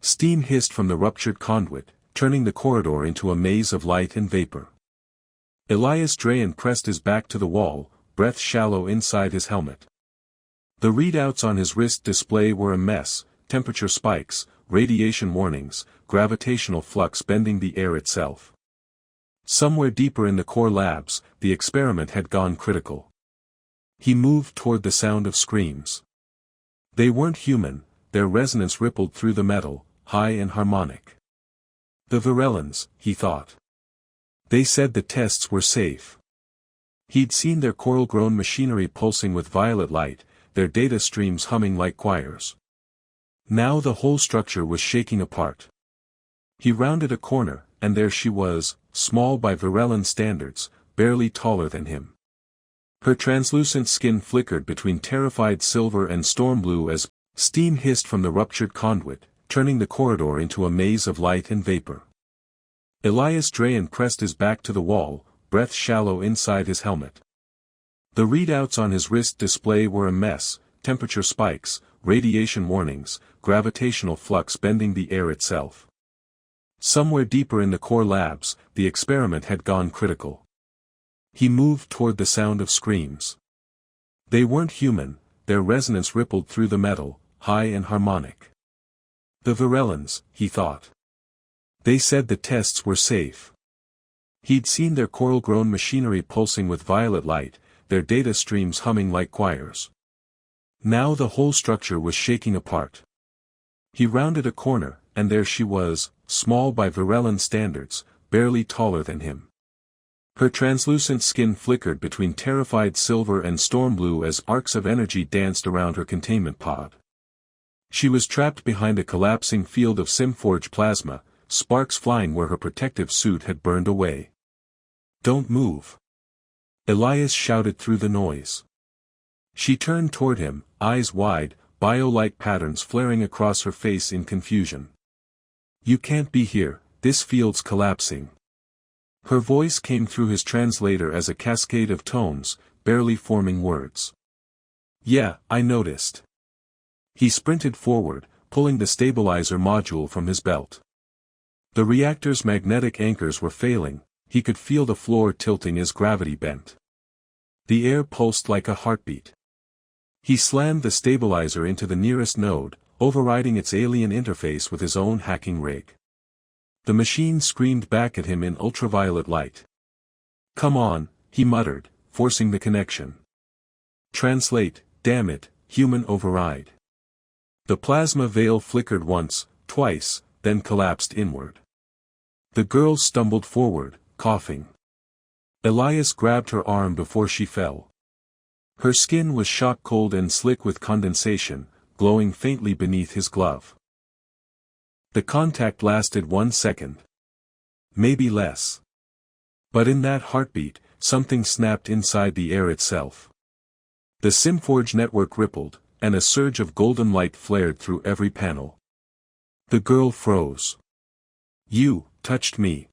Steam hissed from the ruptured conduit, turning the corridor into a maze of light and vapor. Elias Drayan pressed his back to the wall, breath shallow inside his helmet. The readouts on his wrist display were a mess: temperature spikes, radiation warnings, gravitational flux bending the air itself. Somewhere deeper in the core labs, the experiment had gone critical. He moved toward the sound of screams. They weren't human, their resonance rippled through the metal, high and harmonic. The Virellans, he thought. They said the tests were safe. He'd seen their coral-grown machinery pulsing with violet light, their data streams humming like choirs. Now the whole structure was shaking apart. He rounded a corner, and there she was, small by Virellan standards, barely taller than him. Her translucent skin flickered between terrified silver and storm blue as steam hissed from the ruptured conduit, turning the corridor into a maze of light and vapor. Elias Drayan pressed his back to the wall, breath shallow inside his helmet. The readouts on his wrist display were a mess: temperature spikes, radiation warnings, gravitational flux bending the air itself. Somewhere deeper in the core labs, the experiment had gone critical. He moved toward the sound of screams. They weren't human, their resonance rippled through the metal, high and harmonic. The Virellans, he thought. They said the tests were safe. He'd seen their coral-grown machinery pulsing with violet light, their data streams humming like choirs. Now the whole structure was shaking apart. He rounded a corner, and there she was, small by Virellan standards, barely taller than him. Her translucent skin flickered between terrified silver and storm blue as arcs of energy danced around her containment pod. She was trapped behind a collapsing field of Simforge plasma, sparks flying where her protective suit had burned away. "Don't move!" Elias shouted through the noise. She turned toward him, eyes wide, bio-like patterns flaring across her face in confusion. "You can't be here, this field's collapsing." Her voice came through his translator as a cascade of tones, barely forming words. "Yeah, I noticed." He sprinted forward, pulling the stabilizer module from his belt. The reactor's magnetic anchors were failing, he could feel the floor tilting as gravity bent. The air pulsed like a heartbeat. He slammed the stabilizer into the nearest node, overriding its alien interface with his own hacking rig. The machine screamed back at him in ultraviolet light. "Come on," he muttered, forcing the connection. "Translate, damn it, human override." The plasma veil flickered once, twice, then collapsed inward. The girl stumbled forward, coughing. Elias grabbed her arm before she fell. Her skin was shock-cold and slick with condensation, glowing faintly beneath his glove. The contact lasted 1 second. Maybe less. But in that heartbeat, something snapped inside the air itself. The Simforge network rippled, and a surge of golden light flared through every panel. The girl froze. "You touched me."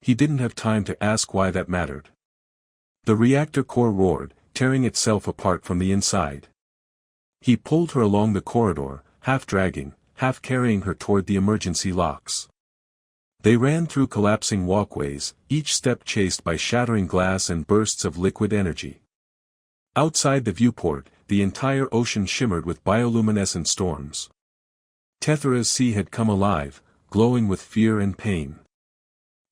He didn't have time to ask why that mattered. The reactor core roared, tearing itself apart from the inside. He pulled her along the corridor, half dragging, half carrying her toward the emergency locks. They ran through collapsing walkways, each step chased by shattering glass and bursts of liquid energy. Outside the viewport, the entire ocean shimmered with bioluminescent storms. Tethera's sea had come alive, glowing with fear and pain.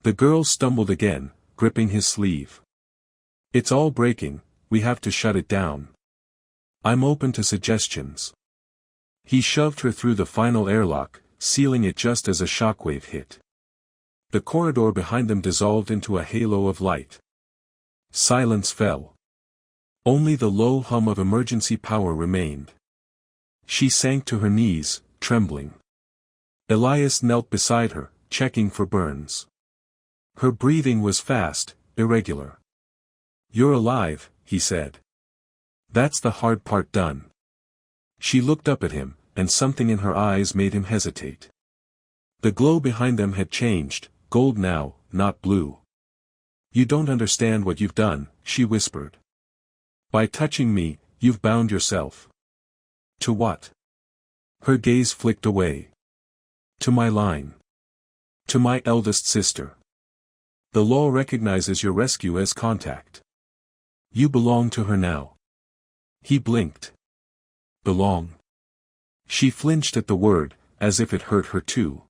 The girl stumbled again, gripping his sleeve. "It's all breaking, we have to shut it down. I'm open to suggestions." He shoved her through the final airlock, sealing it just as a shockwave hit. The corridor behind them dissolved into a halo of light. Silence fell. Only the low hum of emergency power remained. She sank to her knees, trembling. Elias knelt beside her, checking for burns. Her breathing was fast, irregular. "You're alive," he said. "That's the hard part done." She looked up at him, and something in her eyes made him hesitate. The glow behind them had changed, gold now, not blue. "You don't understand what you've done," she whispered. "By touching me, you've bound yourself." "To what?" Her gaze flicked away. To my line. To my eldest sister. The law recognizes your rescue as contact. You belong to her now. He blinked. Belong. She flinched at the word, as if it hurt her too.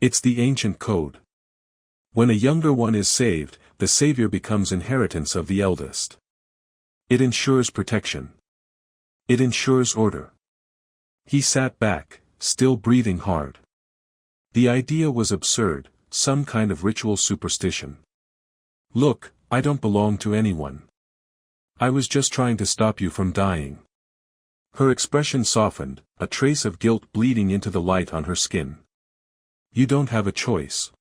It's the ancient code. When a younger one is saved, the savior becomes inheritance of the eldest. It ensures protection. It ensures order. He sat back, still breathing hard. The idea was absurd, some kind of ritual superstition. Look, I don't belong to anyone. I was just trying to stop you from dying. Her expression softened, a trace of guilt bleeding into the light on her skin. You don't have a choice.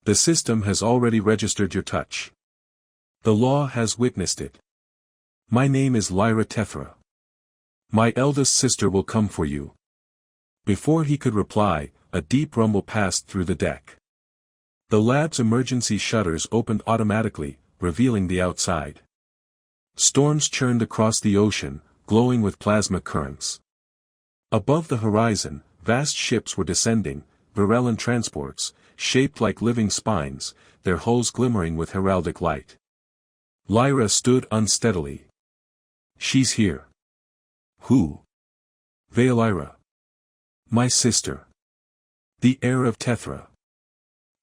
The system has already registered your touch. The law has witnessed it. My name is Lyra Tethra. My eldest sister will come for you. Before he could reply, a deep rumble passed through the deck. The lab's emergency shutters opened automatically, revealing the outside. Storms churned across the ocean, glowing with plasma currents. Above the horizon, vast ships were descending, Varellan transports, shaped like living spines, their hulls glimmering with heraldic light. Lyra stood unsteadily. She's here. Who? Veolyra. My sister. The heir of Tethra.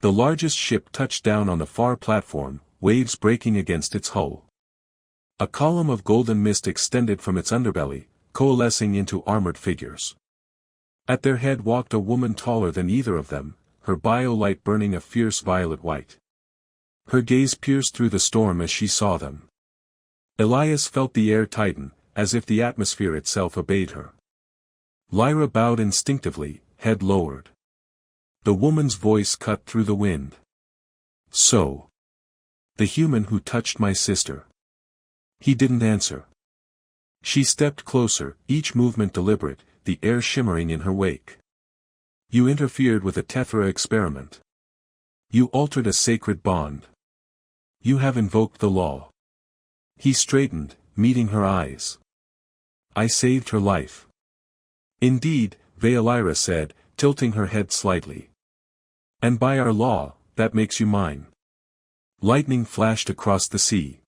The largest ship touched down on the far platform, waves breaking against its hull. A column of golden mist extended from its underbelly, coalescing into armored figures. At their head walked a woman taller than either of them, her bio-light burning a fierce violet white. Her gaze pierced through the storm as she saw them. Elias felt the air tighten, as if the atmosphere itself obeyed her. Lyra bowed instinctively, head lowered. The woman's voice cut through the wind. So. The human who touched my sister. He didn't answer. She stepped closer, each movement deliberate, the air shimmering in her wake. You interfered with a Tethra experiment. You altered a sacred bond. You have invoked the law. He straightened, meeting her eyes. I saved her life. Indeed, Veolyra said, tilting her head slightly. And by our law, that makes you mine. Lightning flashed across the sea.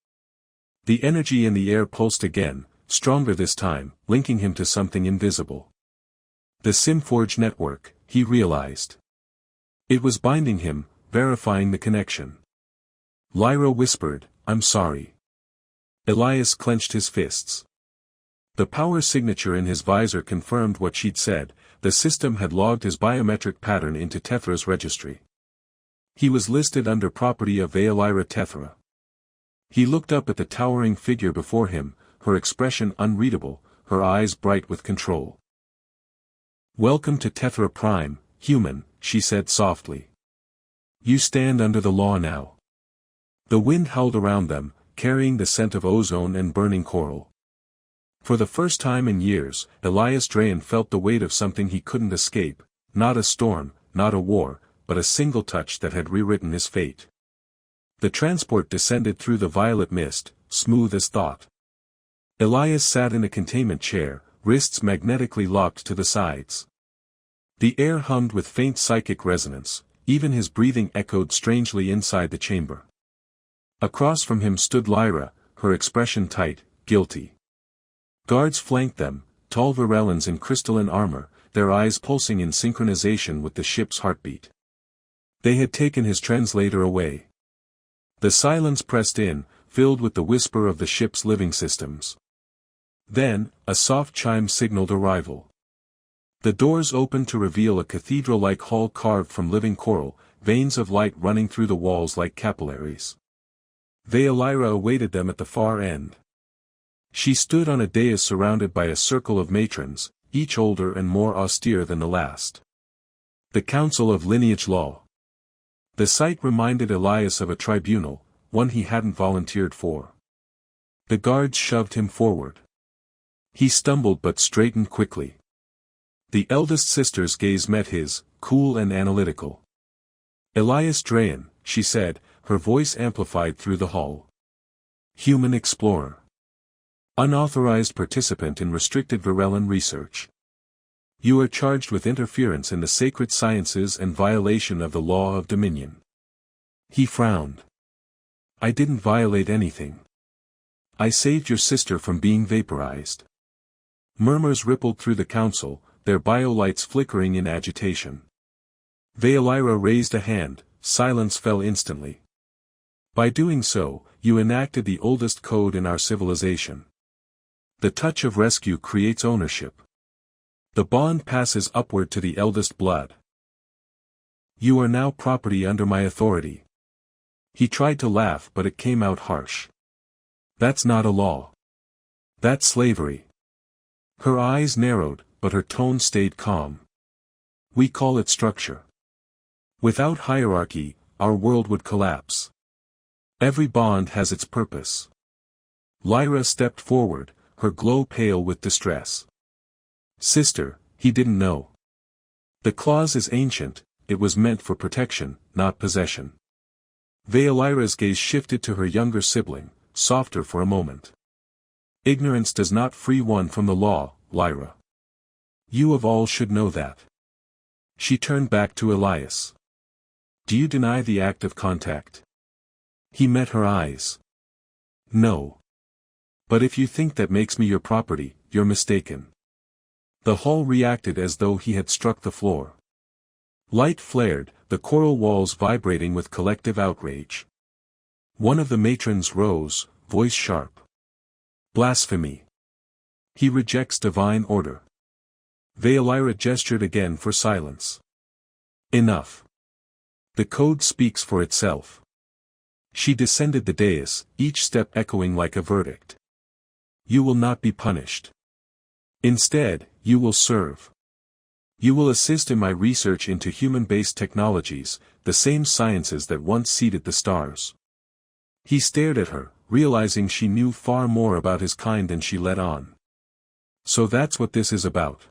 The energy in the air pulsed again, stronger this time, linking him to something invisible. The Simforge network, he realized. It was binding him, verifying the connection. Lyra whispered, I'm sorry. Elias clenched his fists. The power signature in his visor confirmed what she'd said, the system had logged his biometric pattern into Tethra's registry. He was listed under property of Veolyra Tethra. He looked up at the towering figure before him, her expression unreadable, her eyes bright with control. Welcome to Tethra Prime, human, she said softly. You stand under the law now. The wind howled around them, carrying the scent of ozone and burning coral. For the first time in years, Elias Drayan felt the weight of something he couldn't escape, not a storm, not a war, but a single touch that had rewritten his fate. The transport descended through the violet mist, smooth as thought. Elias sat in a containment chair, wrists magnetically locked to the sides. The air hummed with faint psychic resonance, even his breathing echoed strangely inside the chamber. Across from him stood Lyra, her expression tight, guilty. Guards flanked them, tall Varellans in crystalline armor, their eyes pulsing in synchronization with the ship's heartbeat. They had taken his translator away. The silence pressed in, filled with the whisper of the ship's living systems. Then, a soft chime signaled arrival. The doors opened to reveal a cathedral-like hall carved from living coral, veins of light running through the walls like capillaries. Veolyra awaited them at the far end. She stood on a dais surrounded by a circle of matrons, each older and more austere than the last. The Council of Lineage Law. The sight reminded Elias of a tribunal, one he hadn't volunteered for. The guards shoved him forward. He stumbled but straightened quickly. The eldest sister's gaze met his, cool and analytical. Elias Drayan, she said, her voice amplified through the hall. Human explorer. Unauthorized participant in restricted Varellan research. You are charged with interference in the sacred sciences and violation of the law of dominion. He frowned. I didn't violate anything. I saved your sister from being vaporized. Murmurs rippled through the council, their biolights flickering in agitation. Veilira raised a hand, silence fell instantly. By doing so, you enacted the oldest code in our civilization. The touch of rescue creates ownership. The bond passes upward to the eldest blood. You are now property under my authority. He tried to laugh but it came out harsh. That's not a law. That's slavery. Her eyes narrowed, but her tone stayed calm. We call it structure. Without hierarchy, our world would collapse. Every bond has its purpose. Lyra stepped forward, her glow pale with distress. Sister, he didn't know. The clause is ancient, it was meant for protection, not possession. Veilira's gaze shifted to her younger sibling, softer for a moment. Ignorance does not free one from the law, Lyra. You of all should know that. She turned back to Elias. Do you deny the act of contact? He met her eyes. No. But if you think that makes me your property, you're mistaken. The hall reacted as though he had struck the floor. Light flared, the coral walls vibrating with collective outrage. One of the matrons rose, voice sharp. Blasphemy. He rejects divine order. Veilira gestured again for silence. Enough. The code speaks for itself. She descended the dais, each step echoing like a verdict. You will not be punished. Instead, you will serve. You will assist in my research into human-based technologies, the same sciences that once seeded the stars. He stared at her, realizing she knew far more about his kind than she let on. So that's what this is about.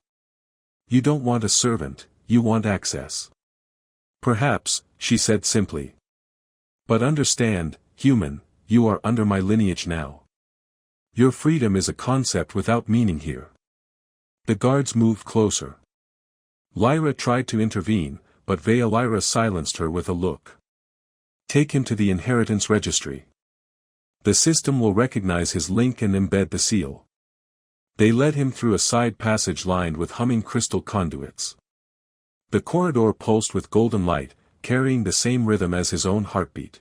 You don't want a servant, you want access. Perhaps, she said simply. But understand, human, you are under my lineage now. Your freedom is a concept without meaning here. The guards moved closer. Lyra tried to intervene, but Veilira silenced her with a look. Take him to the inheritance registry. The system will recognize his link and embed the seal. They led him through a side passage lined with humming crystal conduits. The corridor pulsed with golden light, carrying the same rhythm as his own heartbeat.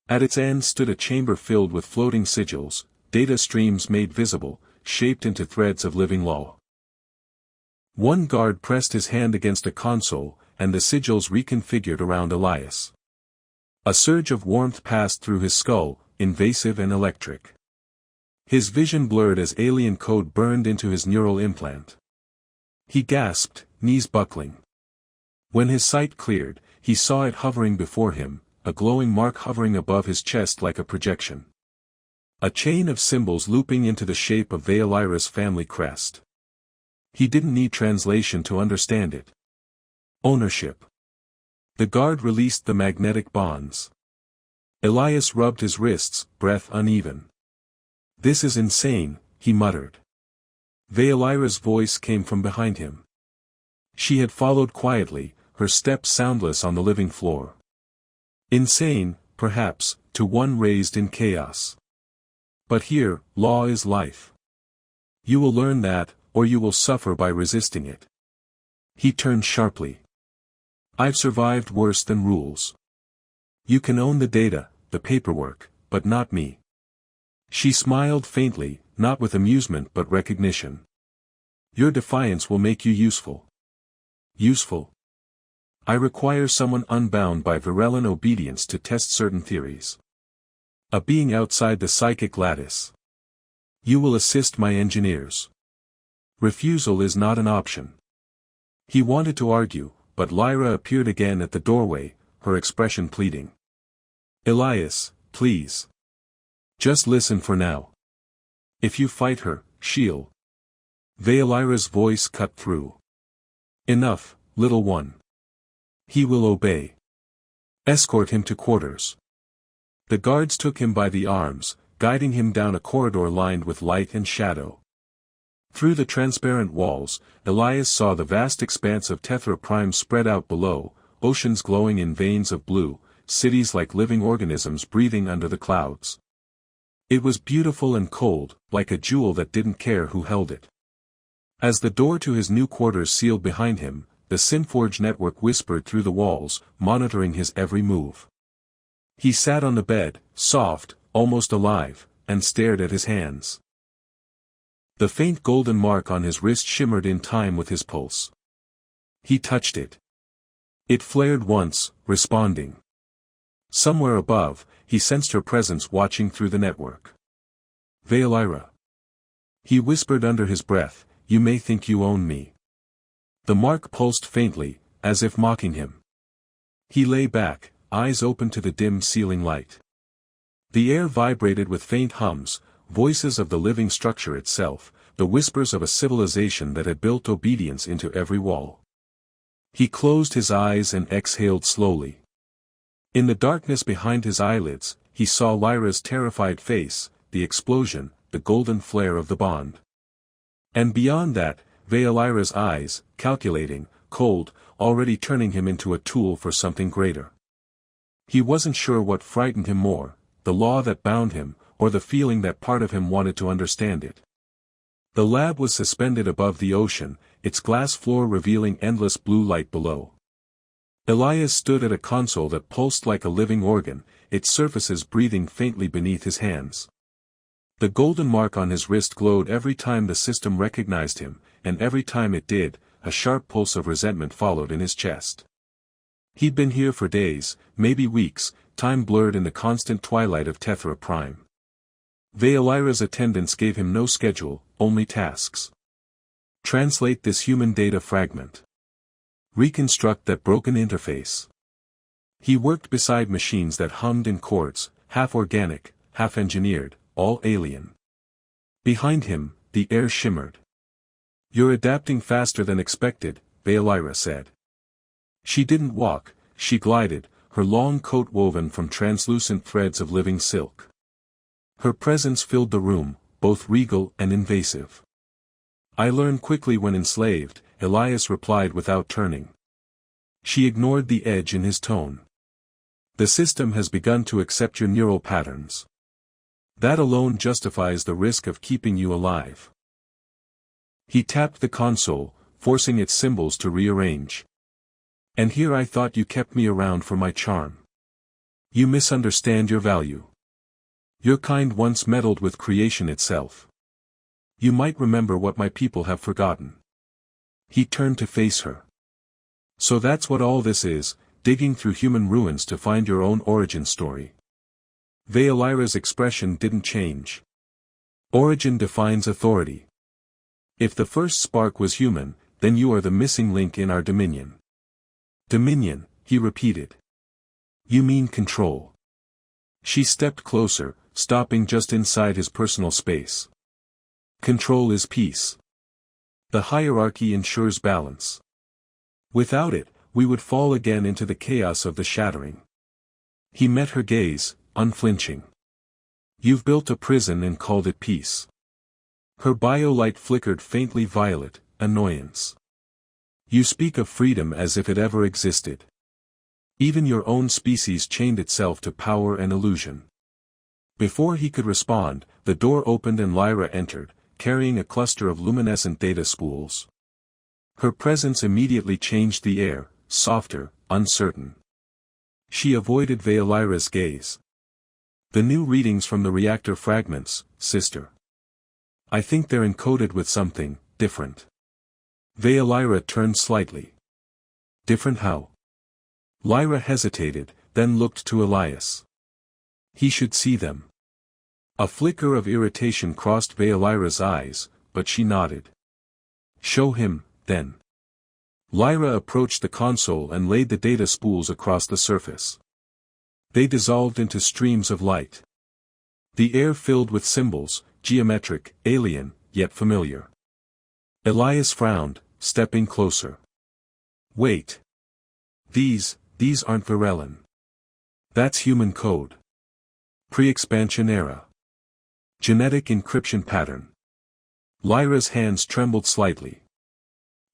At its end stood a chamber filled with floating sigils, data streams made visible, shaped into threads of living law. One guard pressed his hand against a console, and the sigils reconfigured around Elias. A surge of warmth passed through his skull, invasive and electric. His vision blurred as alien code burned into his neural implant. He gasped, knees buckling. When his sight cleared, he saw it hovering before him, a glowing mark hovering above his chest like a projection. A chain of symbols looping into the shape of Veilira's family crest. He didn't need translation to understand it. Ownership. The guard released the magnetic bonds. Elias rubbed his wrists, breath uneven. This is insane, he muttered. Veilira's voice came from behind him. She had followed quietly, her steps soundless on the living floor. Insane, perhaps, to one raised in chaos. But here, law is life. You will learn that, or you will suffer by resisting it. He turned sharply. I've survived worse than rules. You can own the data, the paperwork, but not me. She smiled faintly, not with amusement but recognition. Your defiance will make you useful. Useful? I require someone unbound by virulent obedience to test certain theories. A being outside the psychic lattice. You will assist my engineers. Refusal is not an option. He wanted to argue, but Lyra appeared again at the doorway, her expression pleading. Elias, please. Just listen for now. If you fight her, she'll. Veilira's voice cut through. Enough, little one. He will obey. Escort him to quarters. The guards took him by the arms, guiding him down a corridor lined with light and shadow. Through the transparent walls, Elias saw the vast expanse of Tethra Prime spread out below, oceans glowing in veins of blue, cities like living organisms breathing under the clouds. It was beautiful and cold, like a jewel that didn't care who held it. As the door to his new quarters sealed behind him, the Synforge network whispered through the walls, monitoring his every move. He sat on the bed, soft, almost alive, and stared at his hands. The faint golden mark on his wrist shimmered in time with his pulse. He touched it. It flared once, responding. Somewhere above, he sensed her presence watching through the network. Veilira. He whispered under his breath, "You may think you own me." The mark pulsed faintly, as if mocking him. He lay back, eyes open to the dim ceiling light. The air vibrated with faint hums, voices of the living structure itself, the whispers of a civilization that had built obedience into every wall. He closed his eyes and exhaled slowly. In the darkness behind his eyelids, he saw Lyra's terrified face, the explosion, the golden flare of the bond. And beyond that, Veilira's eyes, calculating, cold, already turning him into a tool for something greater. He wasn't sure what frightened him more, the law that bound him, or the feeling that part of him wanted to understand it. The lab was suspended above the ocean, its glass floor revealing endless blue light below. Elias stood at a console that pulsed like a living organ, its surfaces breathing faintly beneath his hands. The golden mark on his wrist glowed every time the system recognized him, and every time it did, a sharp pulse of resentment followed in his chest. He'd been here for days, maybe weeks, time blurred in the constant twilight of Tethra Prime. Veilira's attendants gave him no schedule, only tasks. Translate this human data fragment. Reconstruct that broken interface. He worked beside machines that hummed in chords, half organic, half engineered, all alien. Behind him, the air shimmered. "You're adapting faster than expected," Veilira said. She didn't walk, she glided, her long coat woven from translucent threads of living silk. Her presence filled the room, both regal and invasive. "I learn quickly when enslaved," Elias replied without turning. She ignored the edge in his tone. "The system has begun to accept your neural patterns. That alone justifies the risk of keeping you alive." He tapped the console, forcing its symbols to rearrange. "And here I thought you kept me around for my charm. You misunderstand your value. Your kind once meddled with creation itself. You might remember what my people have forgotten." He turned to face her. "So that's what all this is, digging through human ruins to find your own origin story." Veilira's expression didn't change. "Origin defines authority. If the first spark was human, then you are the missing link in our dominion." "Dominion," he repeated. "You mean control." She stepped closer, stopping just inside his personal space. "Control is peace. The hierarchy ensures balance. Without it, we would fall again into the chaos of the shattering." He met her gaze, unflinching. "You've built a prison and called it peace." Her bio-light flickered faintly violet, annoyance. "You speak of freedom as if it ever existed. Even your own species chained itself to power and illusion." Before he could respond, the door opened and Lyra entered, carrying a cluster of luminescent data spools. Her presence immediately changed the air, softer, uncertain. She avoided Veilira's gaze. "The new readings from the reactor fragments, sister. I think they're encoded with something different." Veilira turned slightly. "Different how?" Lyra hesitated, then looked to Elias. He should see them. A flicker of irritation crossed Veilira's eyes, but she nodded. "Show him, then." Lyra approached the console and laid the data spools across the surface. They dissolved into streams of light. The air filled with symbols, geometric, alien, yet familiar. Elias frowned, stepping closer. "Wait. These aren't Virelin. That's human code. Pre-expansion era. Genetic encryption pattern." Lyra's hands trembled slightly.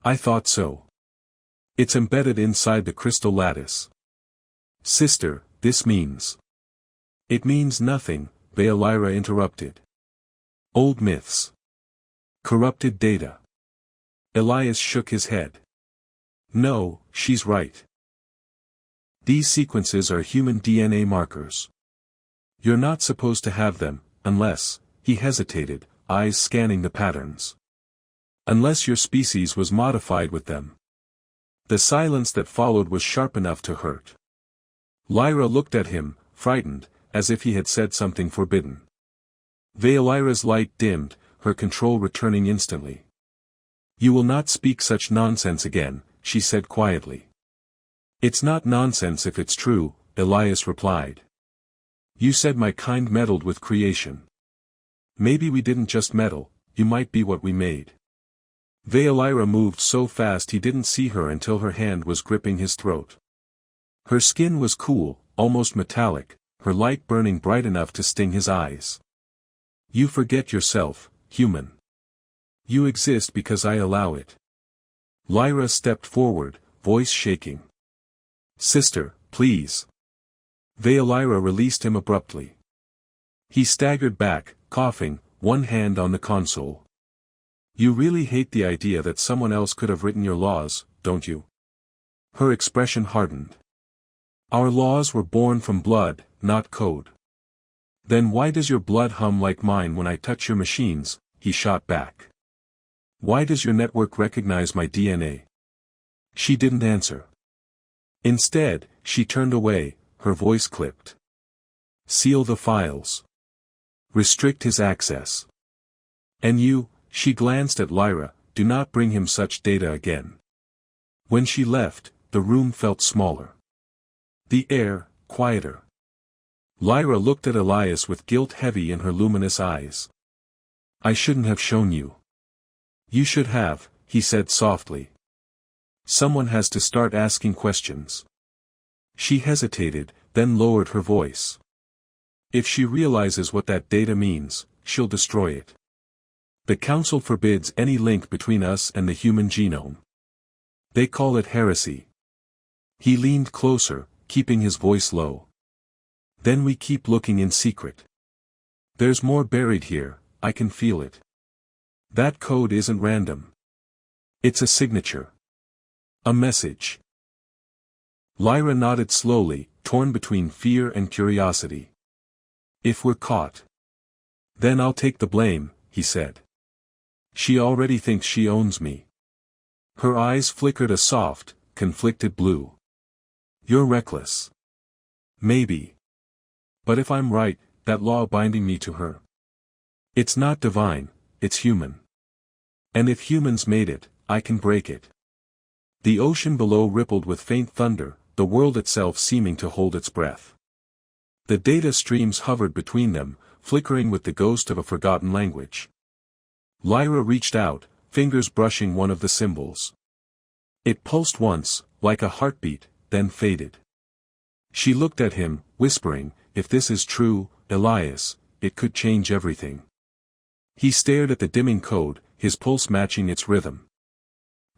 I thought so. It's embedded inside the crystal lattice. Sister, this means. It means nothing, Lyra interrupted. Old myths. Corrupted data. Elias shook his head. No, she's right. These sequences are human DNA markers. You're not supposed to have them, unless, he hesitated, eyes scanning the patterns. Unless your species was modified with them. The silence that followed was sharp enough to hurt. Lyra looked at him, frightened, as if he had said something forbidden. Lyra's light dimmed, her control returning instantly. You will not speak such nonsense again, she said quietly. It's not nonsense if it's true, Elias replied. You said my kind meddled with creation. Maybe we didn't just meddle, you might be what we made. Lyra moved so fast he didn't see her until her hand was gripping his throat. Her skin was cool, almost metallic, her light burning bright enough to sting his eyes. You forget yourself, human. You exist because I allow it. Lyra stepped forward, voice shaking. Sister, please. Lyra released him abruptly. He staggered back, coughing, one hand on the console. You really hate the idea that someone else could have written your laws, don't you? Her expression hardened. Our laws were born from blood, not code. Then why does your blood hum like mine when I touch your machines? He shot back. Why does your network recognize my DNA? She didn't answer. Instead, she turned away, her voice clipped. Seal the files. Restrict his access. And you, she glanced at Lyra, do not bring him such data again. When she left, the room felt smaller. The air, quieter. Lyra looked at Elias with guilt heavy in her luminous eyes. I shouldn't have shown you. You should have, he said softly. Someone has to start asking questions. She hesitated, then lowered her voice. If she realizes what that data means, she'll destroy it. The Council forbids any link between us and the human genome. They call it heresy. He leaned closer, keeping his voice low. Then we keep looking in secret. There's more buried here, I can feel it. That code isn't random. It's a signature. A message. Lyra nodded slowly, torn between fear and curiosity. If we're caught. Then I'll take the blame, he said. She already thinks she owns me. Her eyes flickered a soft, conflicted blue. You're reckless. Maybe. But if I'm right, that law binding me to her. It's not divine, it's human. And if humans made it, I can break it. The ocean below rippled with faint thunder, the world itself seeming to hold its breath. The data streams hovered between them, flickering with the ghost of a forgotten language. Lyra reached out, fingers brushing one of the symbols. It pulsed once, like a heartbeat, then faded. She looked at him, whispering, if this is true, Elias, it could change everything. He stared at the dimming code, his pulse matching its rhythm.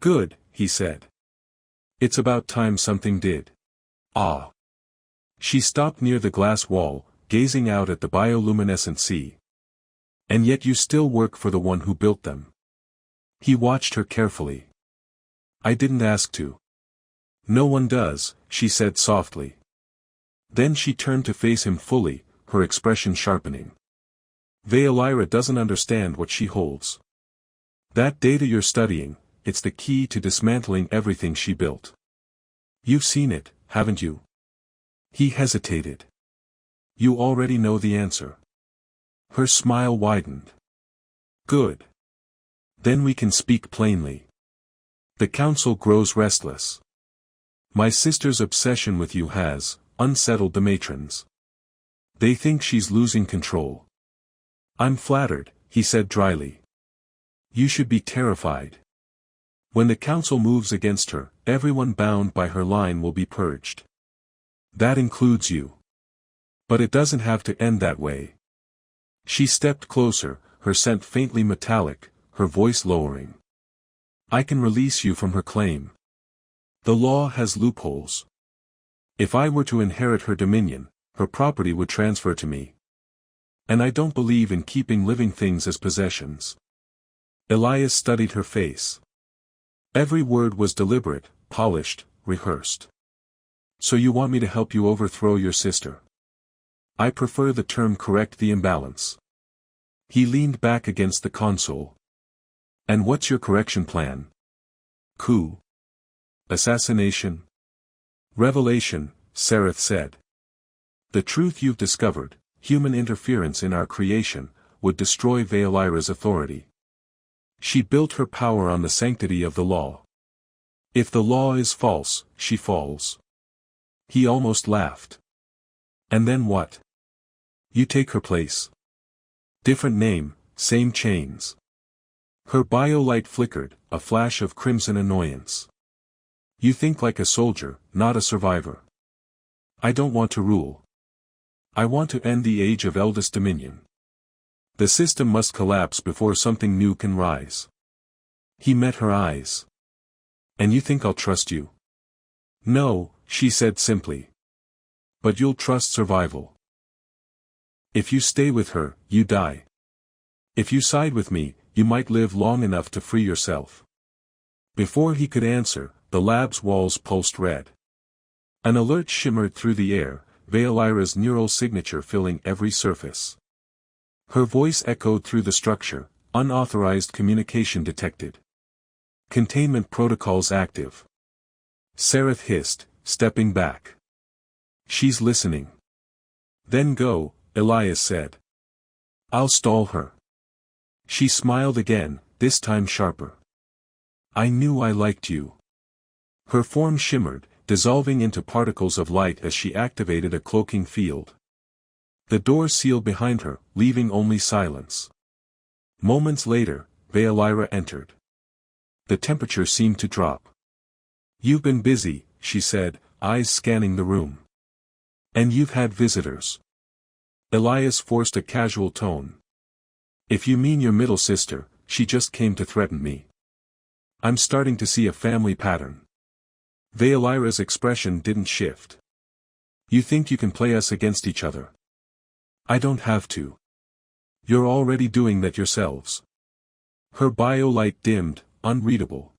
Good, he said. It's about time something did. Ah. She stopped near the glass wall, gazing out at the bioluminescent sea. And yet you still work for the one who built them. He watched her carefully. I didn't ask to. No one does, she said softly. Then she turned to face him fully, her expression sharpening. Lyra doesn't understand what she holds. That data you're studying, it's the key to dismantling everything she built. You've seen it, haven't you? He hesitated. You already know the answer. Her smile widened. Good. Then we can speak plainly. The council grows restless. My sister's obsession with you has unsettled the matrons. They think she's losing control. I'm flattered, he said dryly. You should be terrified. When the council moves against her, everyone bound by her line will be purged. That includes you. But it doesn't have to end that way. She stepped closer, her scent faintly metallic, her voice lowering. I can release you from her claim. The law has loopholes. If I were to inherit her dominion, her property would transfer to me. And I don't believe in keeping living things as possessions. Elias studied her face. Every word was deliberate, polished, rehearsed. So you want me to help you overthrow your sister? I prefer the term correct the imbalance. He leaned back against the console. And what's your correction plan? Coup? Assassination? Revelation, Sereth said. The truth you've discovered, human interference in our creation, would destroy Veilira's authority. She built her power on the sanctity of the law. If the law is false, she falls. He almost laughed. And then what? You take her place. Different name, same chains. Her bio-light flickered, a flash of crimson annoyance. You think like a soldier, not a survivor. I don't want to rule. I want to end the age of eldest dominion. The system must collapse before something new can rise. He met her eyes. And you think I'll trust you? No, she said simply. But you'll trust survival. If you stay with her, you die. If you side with me, you might live long enough to free yourself. Before he could answer, the lab's walls pulsed red. An alert shimmered through the air, Veilira's neural signature filling every surface. Her voice echoed through the structure, unauthorized communication detected. Containment protocols active. Sereth hissed, stepping back. She's listening. Then go, Elias said. I'll stall her. She smiled again, this time sharper. I knew I liked you. Her form shimmered, dissolving into particles of light as she activated a cloaking field. The door sealed behind her, leaving only silence. Moments later, Veilira entered. The temperature seemed to drop. You've been busy, she said, eyes scanning the room. And you've had visitors. Elias forced a casual tone. If you mean your middle sister, she just came to threaten me. I'm starting to see a family pattern. Veilira's expression didn't shift. You think you can play us against each other? I don't have to. You're already doing that yourselves. Her bio-light dimmed, unreadable.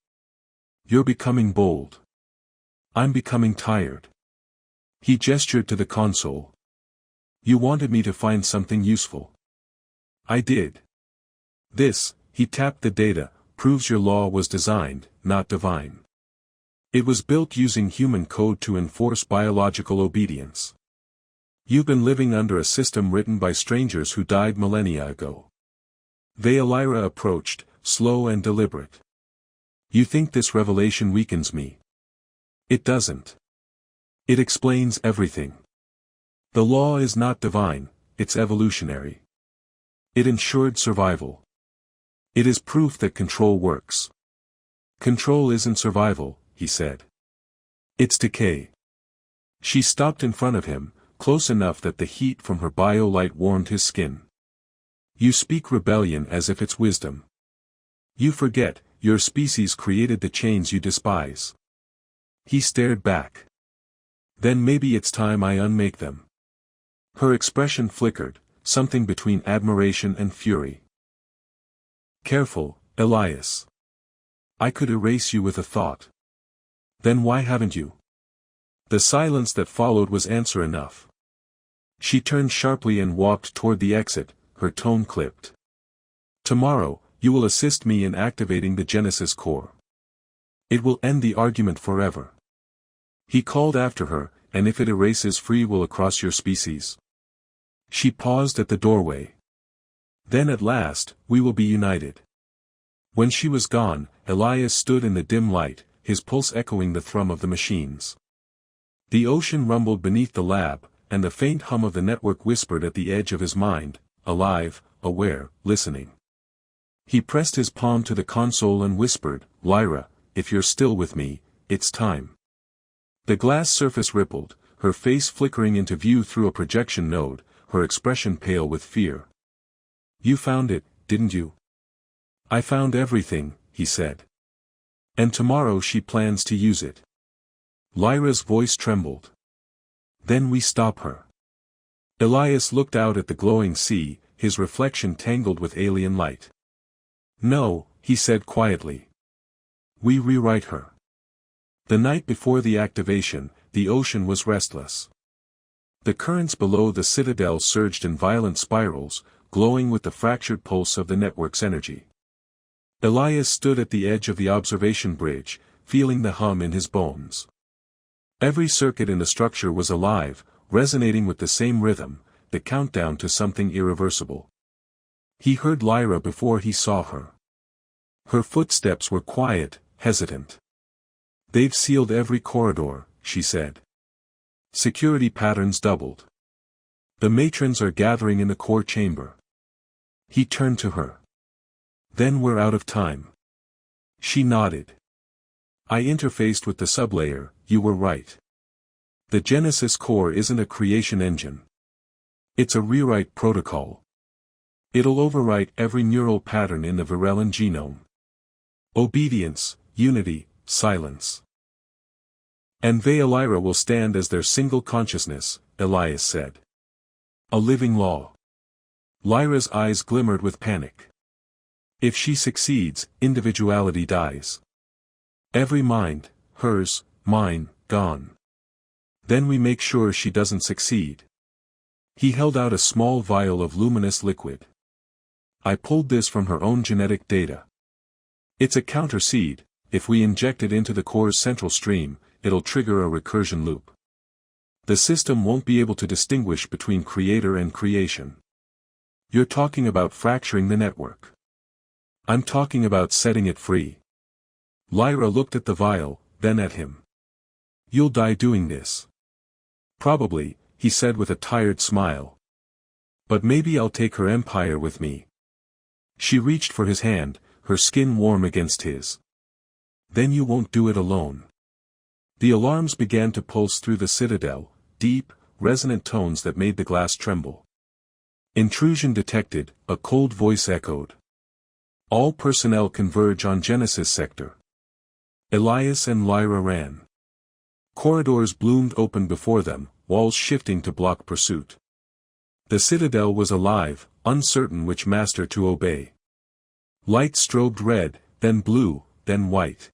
You're becoming bold. I'm becoming tired. He gestured to the console. You wanted me to find something useful. I did. This, he tapped the data, proves your law was designed, not divine. It was built using human code to enforce biological obedience. You've been living under a system written by strangers who died millennia ago. Veilira approached, slow and deliberate. You think this revelation weakens me? It doesn't. It explains everything. The law is not divine, it's evolutionary. It ensured survival. It is proof that control works. Control isn't survival, he said. It's decay. She stopped in front of him, close enough that the heat from her bio-light warmed his skin. You speak rebellion as if it's wisdom. You forget, your species created the chains you despise. He stared back. Then maybe it's time I unmake them. Her expression flickered, something between admiration and fury. Careful, Elias. I could erase you with a thought. Then why haven't you? The silence that followed was answer enough. She turned sharply and walked toward the exit, her tone clipped. Tomorrow, you will assist me in activating the Genesis core. It will end the argument forever. He called after her, and if it erases free will across your species. She paused at the doorway. Then at last, we will be united. When she was gone, Elias stood in the dim light, his pulse echoing the thrum of the machines. The ocean rumbled beneath the lab, and the faint hum of the network whispered at the edge of his mind, alive, aware, listening. He pressed his palm to the console and whispered, Lyra, if you're still with me, it's time. The glass surface rippled, her face flickering into view through a projection node, her expression pale with fear. You found it, didn't you? I found everything, he said. And tomorrow she plans to use it. Lyra's voice trembled. Then we stop her. Elias looked out at the glowing sea, his reflection tangled with alien light. No, he said quietly. We rewrite her. The night before the activation, the ocean was restless. The currents below the citadel surged in violent spirals, glowing with the fractured pulse of the network's energy. Elias stood at the edge of the observation bridge, feeling the hum in his bones. Every circuit in the structure was alive, resonating with the same rhythm, the countdown to something irreversible. He heard Lyra before he saw her. Her footsteps were quiet, hesitant. They've sealed every corridor, she said. Security patterns doubled. The matrons are gathering in the core chamber. He turned to her. Then we're out of time. She nodded. I interfaced with the sublayer, you were right. The Genesis core isn't a creation engine. It's a rewrite protocol. It'll overwrite every neural pattern in the Virellan genome. Obedience, unity, silence. And Lyra will stand as their single consciousness, Elias said. A living law. Lyra's eyes glimmered with panic. If she succeeds, individuality dies. Every mind, hers, mine, gone. Then we make sure she doesn't succeed. He held out a small vial of luminous liquid. I pulled this from her own genetic data. It's a counter seed. If we inject it into the core's central stream, it'll trigger a recursion loop. The system won't be able to distinguish between creator and creation. You're talking about fracturing the network. I'm talking about setting it free. Lyra looked at the vial, then at him. You'll die doing this. Probably, he said with a tired smile. But maybe I'll take her empire with me. She reached for his hand, her skin warm against his. Then you won't do it alone. The alarms began to pulse through the citadel, deep, resonant tones that made the glass tremble. Intrusion detected, a cold voice echoed. All personnel converge on Genesis sector. Elias and Lyra ran. Corridors bloomed open before them, walls shifting to block pursuit. The citadel was alive, uncertain which master to obey. Light strobed red, then blue, then white.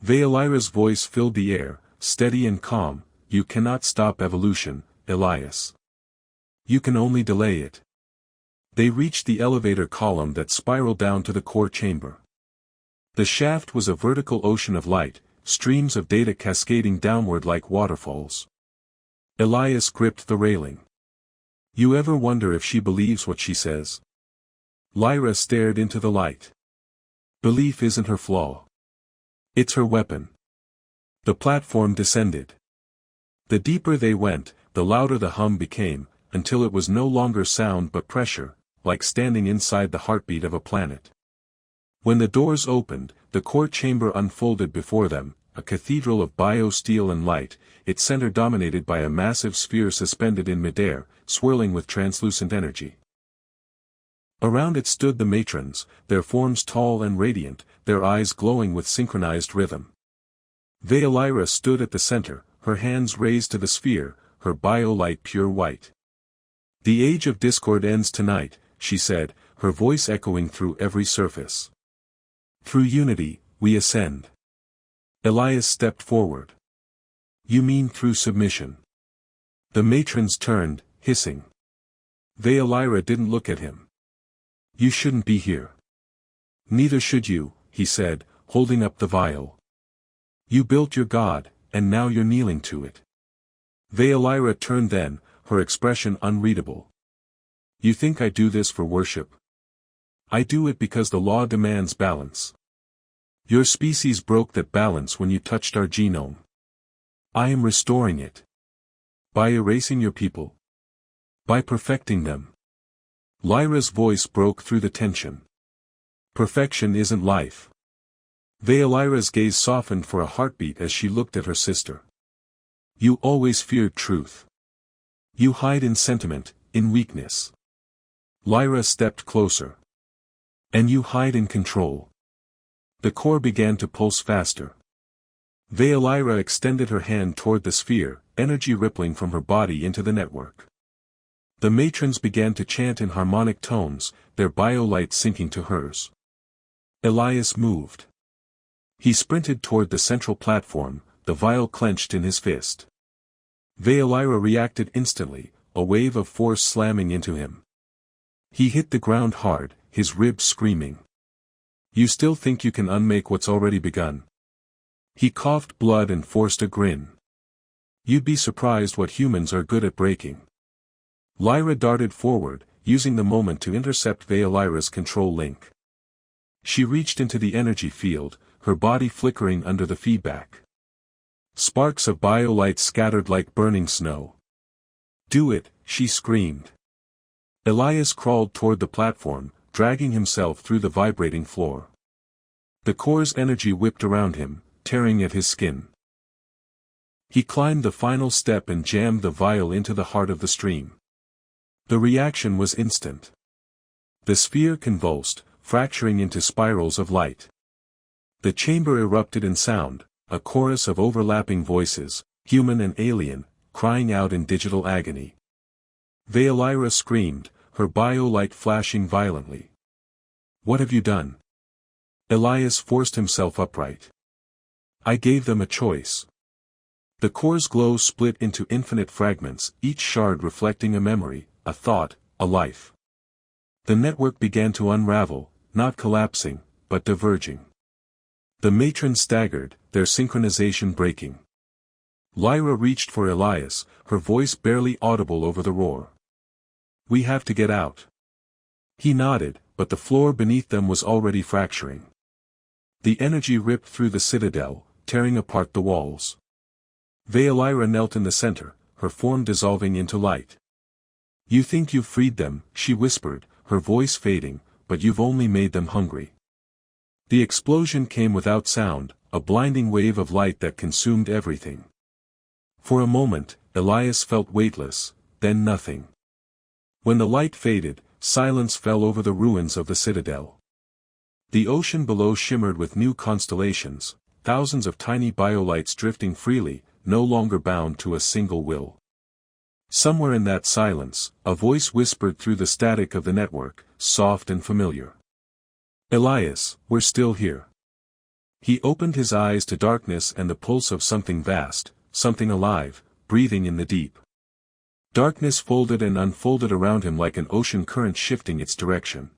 Lyra's voice filled the air, steady and calm. You cannot stop evolution, Elias. You can only delay it. They reached the elevator column that spiraled down to the core chamber. The shaft was a vertical ocean of light, streams of data cascading downward like waterfalls. Elias gripped the railing. You ever wonder if she believes what she says? Lyra stared into the light. Belief isn't her flaw. It's her weapon. The platform descended. The deeper they went, the louder the hum became, until it was no longer sound but pressure, like standing inside the heartbeat of a planet. When the doors opened, the core chamber unfolded before them, a cathedral of biosteel and light, its center dominated by a massive sphere suspended in midair, swirling with translucent energy. Around it stood the matrons, their forms tall and radiant, their eyes glowing with synchronized rhythm. Lyra stood at the center, her hands raised to the sphere, her bio-light pure white. The age of discord ends tonight, she said, her voice echoing through every surface. Through unity, we ascend. Elias stepped forward. You mean through submission? The matrons turned, hissing. Lyra didn't look at him. You shouldn't be here. Neither should you, he said, holding up the vial. You built your god, and now you're kneeling to it. Lyra turned then, her expression unreadable. You think I do this for worship? I do it because the law demands balance. Your species broke that balance when you touched our genome. I am restoring it. By erasing your people. By perfecting them. Lyra's voice broke through the tension. Perfection isn't life. Lyra's gaze softened for a heartbeat as she looked at her sister. You always feared truth. You hide in sentiment, in weakness. Lyra stepped closer. And you hide in control. The core began to pulse faster. Veolyra extended her hand toward the sphere, energy rippling from her body into the network. The matrons began to chant in harmonic tones, their biolight sinking to hers. Elias moved. He sprinted toward the central platform, the vial clenched in his fist. Veolyra reacted instantly, a wave of force slamming into him. He hit the ground hard, his ribs screaming. You still think you can unmake what's already begun? He coughed blood and forced a grin. You'd be surprised what humans are good at breaking. Lyra darted forward, using the moment to intercept Veolyra's control link. She reached into the energy field, her body flickering under the feedback. Sparks of biolight scattered like burning snow. Do it, she screamed. Elias crawled toward the platform, dragging himself through the vibrating floor. The core's energy whipped around him, tearing at his skin. He climbed the final step and jammed the vial into the heart of the stream. The reaction was instant. The sphere convulsed, fracturing into spirals of light. The chamber erupted in sound, a chorus of overlapping voices, human and alien, crying out in digital agony. Veolyra screamed, her biolight flashing violently. What have you done? Elias forced himself upright. I gave them a choice. The core's glow split into infinite fragments, each shard reflecting a memory, a thought, a life. The network began to unravel, not collapsing, but diverging. The matrons staggered, their synchronization breaking. Lyra reached for Elias, her voice barely audible over the roar. We have to get out. He nodded, but the floor beneath them was already fracturing. The energy ripped through the citadel, tearing apart the walls. Veolyra knelt in the center, her form dissolving into light. You think you've freed them, she whispered, her voice fading, but you've only made them hungry. The explosion came without sound, a blinding wave of light that consumed everything. For a moment, Elias felt weightless, then nothing. When the light faded, silence fell over the ruins of the citadel. The ocean below shimmered with new constellations, thousands of tiny biolights drifting freely, no longer bound to a single will. Somewhere in that silence, a voice whispered through the static of the network, soft and familiar. Elias, we're still here. He opened his eyes to darkness and the pulse of something vast, something alive, breathing in the deep. Darkness folded and unfolded around him like an ocean current shifting its direction.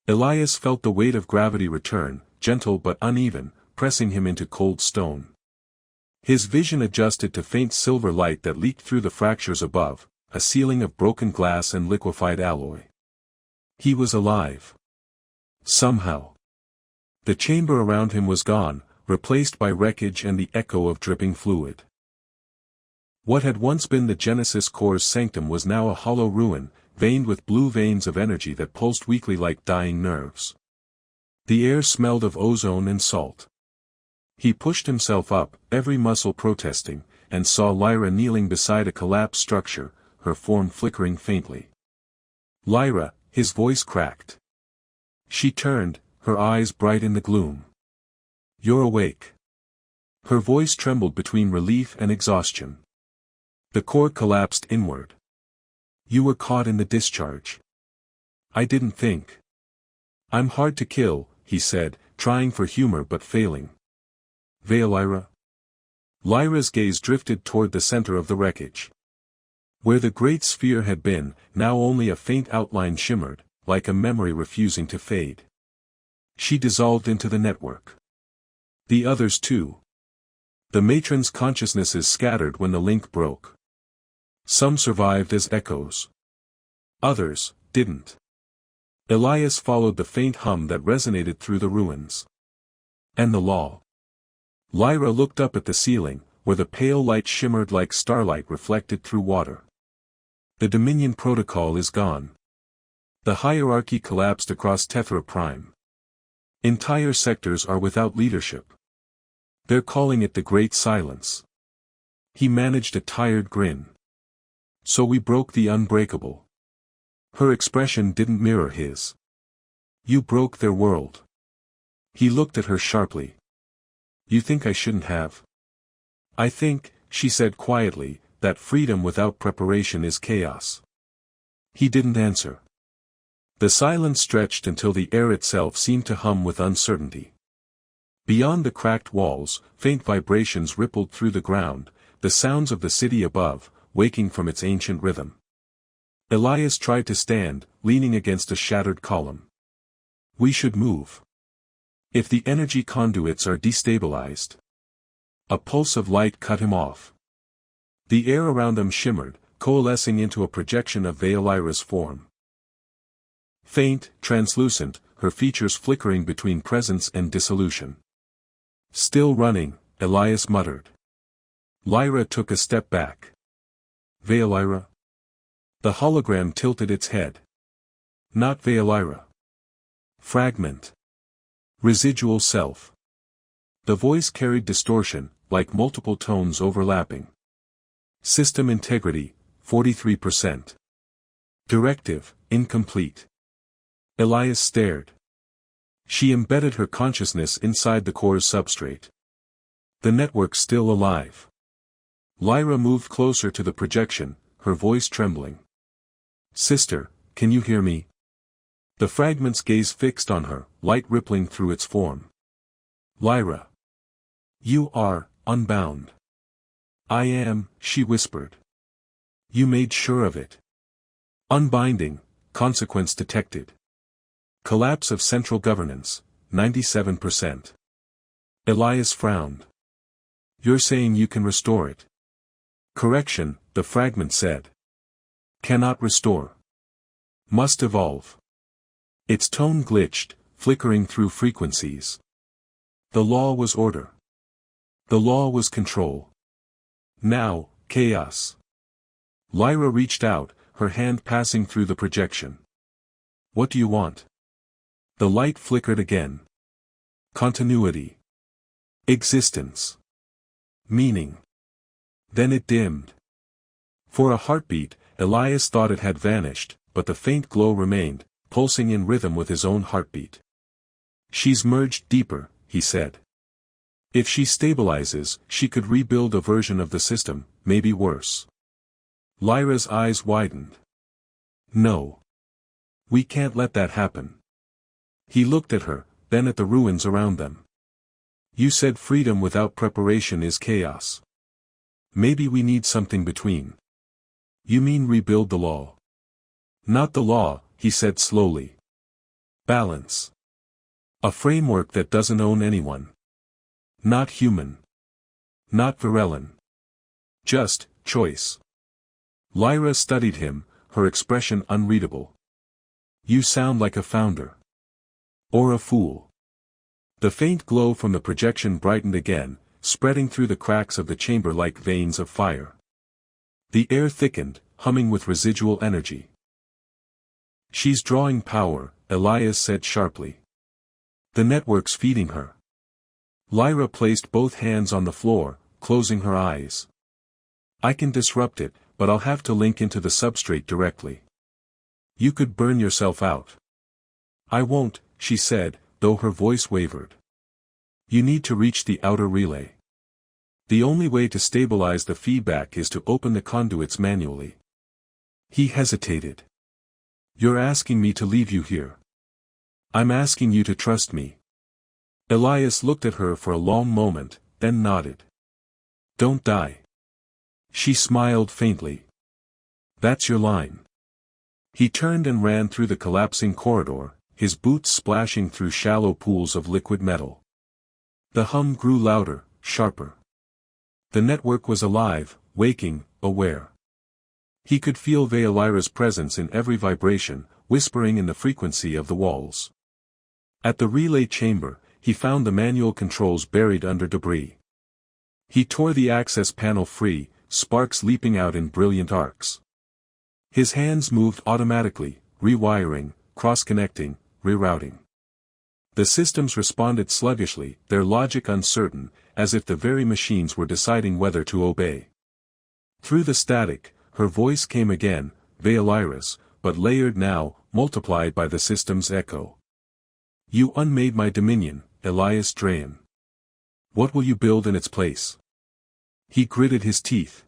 Elias felt the weight of gravity return, gentle but uneven, pressing him into cold stone. His vision adjusted to faint silver light that leaked through the fractures above, a ceiling of broken glass and liquefied alloy. He was alive. Somehow. The chamber around him was gone, replaced by wreckage and the echo of dripping fluid. What had once been the Genesis core's sanctum was now a hollow ruin, veined with blue veins of energy that pulsed weakly like dying nerves. The air smelled of ozone and salt. He pushed himself up, every muscle protesting, and saw Lyra kneeling beside a collapsed structure, her form flickering faintly. Lyra, his voice cracked. She turned, her eyes bright in the gloom. You're awake. Her voice trembled between relief and exhaustion. The core collapsed inward. You were caught in the discharge. I didn't think. I'm hard to kill, he said, trying for humor but failing. Veolyra? Lyra's gaze drifted toward the center of the wreckage. Where the great sphere had been, now only a faint outline shimmered, like a memory refusing to fade. She dissolved into the network. The others too. The matrons' consciousnesses scattered when the link broke. Some survived as echoes. Others didn't. Elias followed the faint hum that resonated through the ruins. And the law. Lyra looked up at the ceiling, where the pale light shimmered like starlight reflected through water. The Dominion Protocol is gone. The hierarchy collapsed across Tethra Prime. Entire sectors are without leadership. They're calling it the Great Silence. He managed a tired grin. So we broke the unbreakable. Her expression didn't mirror his. You broke their world. He looked at her sharply. You think I shouldn't have? I think, she said quietly, that freedom without preparation is chaos. He didn't answer. The silence stretched until the air itself seemed to hum with uncertainty. Beyond the cracked walls, faint vibrations rippled through the ground, the sounds of the city above, waking from its ancient rhythm. Elias tried to stand, leaning against a shattered column. We should move. If the energy conduits are destabilized. A pulse of light cut him off. The air around them shimmered, coalescing into a projection of Veolira's form. Faint, translucent, her features flickering between presence and dissolution. Still running, Elias muttered. Lyra took a step back. Veolira? The hologram tilted its head. Not Veolira. Fragment. Residual self. The voice carried distortion, like multiple tones overlapping. System integrity, 43%. Directive, incomplete. Elias stared. She embedded her consciousness inside the core's substrate. The network still alive. Lyra moved closer to the projection, her voice trembling. Sister, can you hear me? The fragment's gaze fixed on her, light rippling through its form. Lyra. You are, unbound. I am, she whispered. You made sure of it. Unbinding, consequence detected. Collapse of central governance, 97%. Elias frowned. You're saying you can restore it? Correction, the fragment said. Cannot restore. Must evolve. Its tone glitched, flickering through frequencies. The law was order. The law was control. Now, chaos. Lyra reached out, her hand passing through the projection. What do you want? The light flickered again. Continuity. Existence. Meaning. Then it dimmed. For a heartbeat, Elias thought it had vanished, but the faint glow remained, pulsing in rhythm with his own heartbeat. She's merged deeper, he said. If she stabilizes, she could rebuild a version of the system, maybe worse. Lyra's eyes widened. No. We can't let that happen. He looked at her, then at the ruins around them. You said freedom without preparation is chaos. Maybe we need something between. You mean rebuild the law? Not the law, he said slowly. Balance. A framework that doesn't own anyone. Not human. Not Virelin. Just, choice. Lyra studied him, her expression unreadable. You sound like a founder. Or a fool. The faint glow from the projection brightened again, spreading through the cracks of the chamber like veins of fire. The air thickened, humming with residual energy. She's drawing power, Elias said sharply. The network's feeding her. Lyra placed both hands on the floor, closing her eyes. I can disrupt it, but I'll have to link into the substrate directly. You could burn yourself out. I won't, she said, though her voice wavered. You need to reach the outer relay. The only way to stabilize the feedback is to open the conduits manually. He hesitated. You're asking me to leave you here. I'm asking you to trust me. Elias looked at her for a long moment, then nodded. Don't die. She smiled faintly. That's your line. He turned and ran through the collapsing corridor, his boots splashing through shallow pools of liquid metal. The hum grew louder, sharper. The network was alive, waking, aware. He could feel Veolira's presence in every vibration, whispering in the frequency of the walls. At the relay chamber, he found the manual controls buried under debris. He tore the access panel free, sparks leaping out in brilliant arcs. His hands moved automatically, rewiring, cross-connecting, rerouting. The systems responded sluggishly, their logic uncertain, as if the very machines were deciding whether to obey. Through the static, her voice came again, Veolira's, but layered now, multiplied by the system's echo. You unmade my dominion, Elias Drayan. What will you build in its place? He gritted his teeth.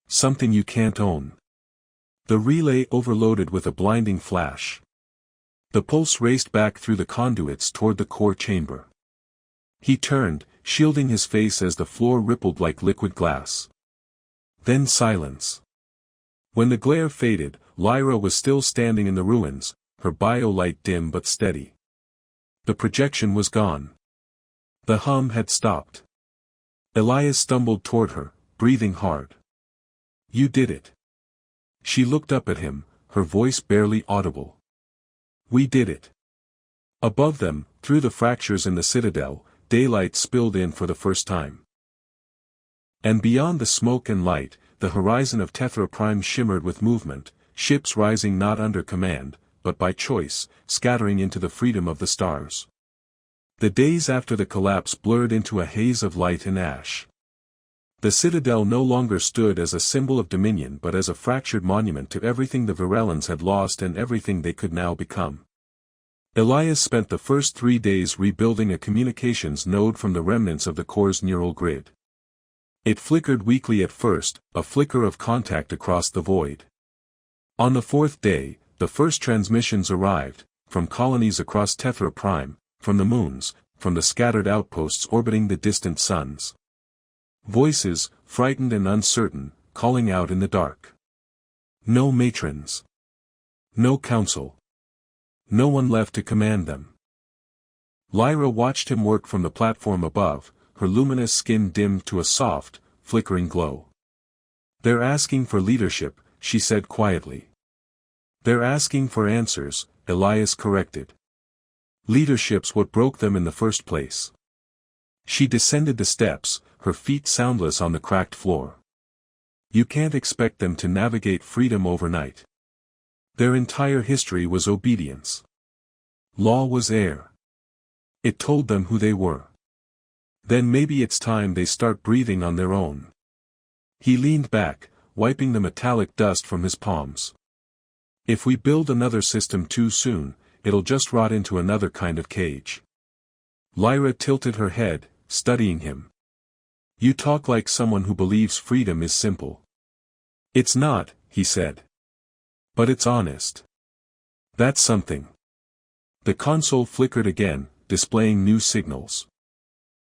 Something you can't own. The relay overloaded with a blinding flash. The pulse raced back through the conduits toward the core chamber. He turned, shielding his face as the floor rippled like liquid glass. Then silence. When the glare faded, Lyra was still standing in the ruins, her biolight dim but steady. The projection was gone. The hum had stopped. Elias stumbled toward her, breathing hard. You did it. She looked up at him, her voice barely audible. We did it. Above them, through the fractures in the citadel, daylight spilled in for the first time. And beyond the smoke and light, the horizon of Tethra Prime shimmered with movement, ships rising not under command, but by choice, scattering into the freedom of the stars. The days after the collapse blurred into a haze of light and ash. The citadel no longer stood as a symbol of dominion but as a fractured monument to everything the Virellans had lost and everything they could now become. Elias spent the first 3 days rebuilding a communications node from the remnants of the core's neural grid. It flickered weakly at first, a flicker of contact across the void. On the 4th day, the first transmissions arrived, from colonies across Tethra Prime, from the moons, from the scattered outposts orbiting the distant suns. Voices, frightened and uncertain, calling out in the dark. No matrons. No council. No one left to command them. Lyra watched him work from the platform above, her luminous skin dimmed to a soft, flickering glow. They're asking for leadership, she said quietly. They're asking for answers, Elias corrected. Leadership's what broke them in the first place. She descended the steps, her feet soundless on the cracked floor. You can't expect them to navigate freedom overnight. Their entire history was obedience. Law was air. It told them who they were. Then maybe it's time they start breathing on their own. He leaned back, wiping the metallic dust from his palms. If we build another system too soon, it'll just rot into another kind of cage. Lyra tilted her head, studying him. You talk like someone who believes freedom is simple. It's not, he said. But it's honest. That's something. The console flickered again, displaying new signals.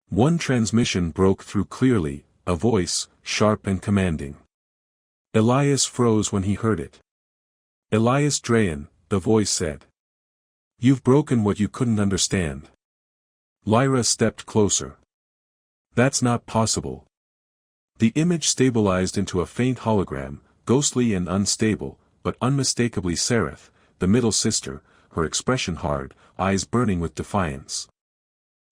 One transmission broke through clearly, a voice, sharp and commanding. Elias froze when he heard it. Elias Drayan, the voice said. You've broken what you couldn't understand. Lyra stepped closer. That's not possible. The image stabilized into a faint hologram, ghostly and unstable, but unmistakably Sereth, the middle sister, her expression hard, eyes burning with defiance.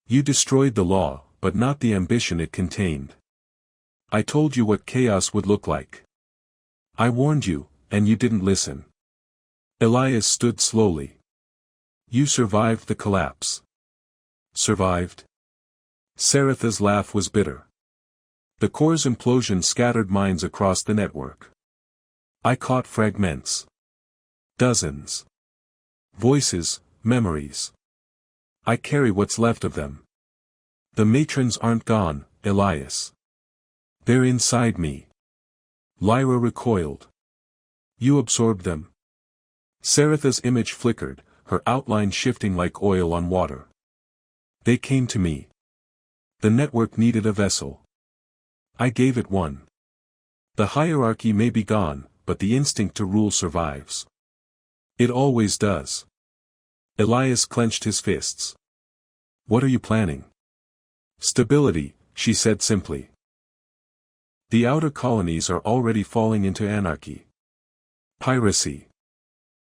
You destroyed the law, but not the ambition it contained. I told you what chaos would look like. I warned you, and you didn't listen. Elias stood slowly. You survived the collapse. Survived? Seretha's laugh was bitter. The core's implosion scattered minds across the network. I caught fragments. Dozens. Voices, memories. I carry what's left of them. The matrons aren't gone, Elias. They're inside me. Lyra recoiled. You absorbed them. Seretha's image flickered, her outline shifting like oil on water. They came to me. The network needed a vessel. I gave it one. The hierarchy may be gone, but the instinct to rule survives. It always does. Elias clenched his fists. What are you planning? Stability, she said simply. The outer colonies are already falling into anarchy. Piracy.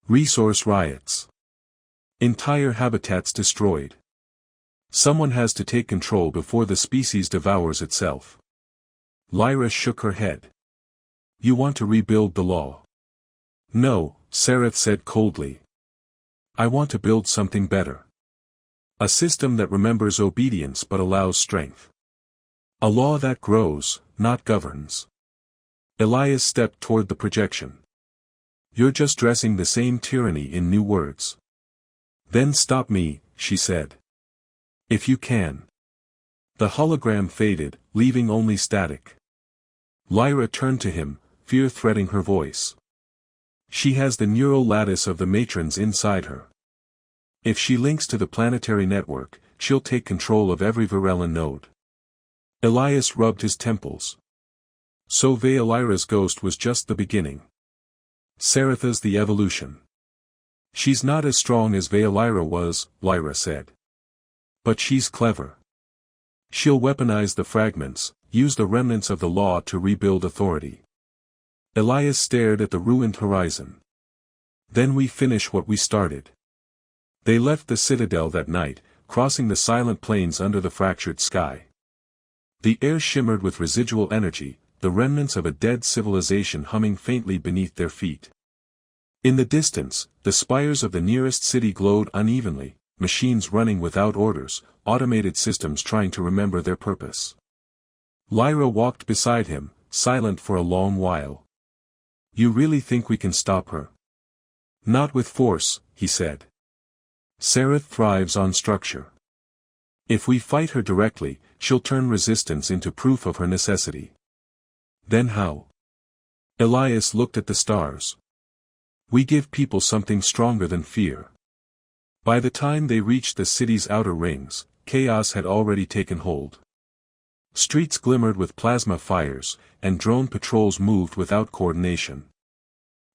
Resource riots. Entire habitats destroyed. Someone has to take control before the species devours itself. Lyra shook her head. You want to rebuild the law? No, Sereth said coldly. I want to build something better. A system that remembers obedience but allows strength. A law that grows, not governs. Elias stepped toward the projection. You're just dressing the same tyranny in new words. Then stop me, she said. If you can. The hologram faded, leaving only static. Lyra turned to him, fear threading her voice. She has the neural lattice of the matrons inside her. If she links to the planetary network, she'll take control of every Varellan node. Elias rubbed his temples. So Lyra's ghost was just the beginning. Saratha's the evolution. She's not as strong as Lyra was, Lyra said. But she's clever. She'll weaponize the fragments, use the remnants of the law to rebuild authority. Elias stared at the ruined horizon. Then we finish what we started. They left the citadel that night, crossing the silent plains under the fractured sky. The air shimmered with residual energy, the remnants of a dead civilization humming faintly beneath their feet. In the distance, the spires of the nearest city glowed unevenly, machines running without orders, automated systems trying to remember their purpose. Lyra walked beside him, silent for a long while. You really think we can stop her? Not with force, he said. Sarath thrives on structure. If we fight her directly, she'll turn resistance into proof of her necessity. Then how? Elias looked at the stars. We give people something stronger than fear. By the time they reached the city's outer rings, chaos had already taken hold. Streets glimmered with plasma fires, and drone patrols moved without coordination.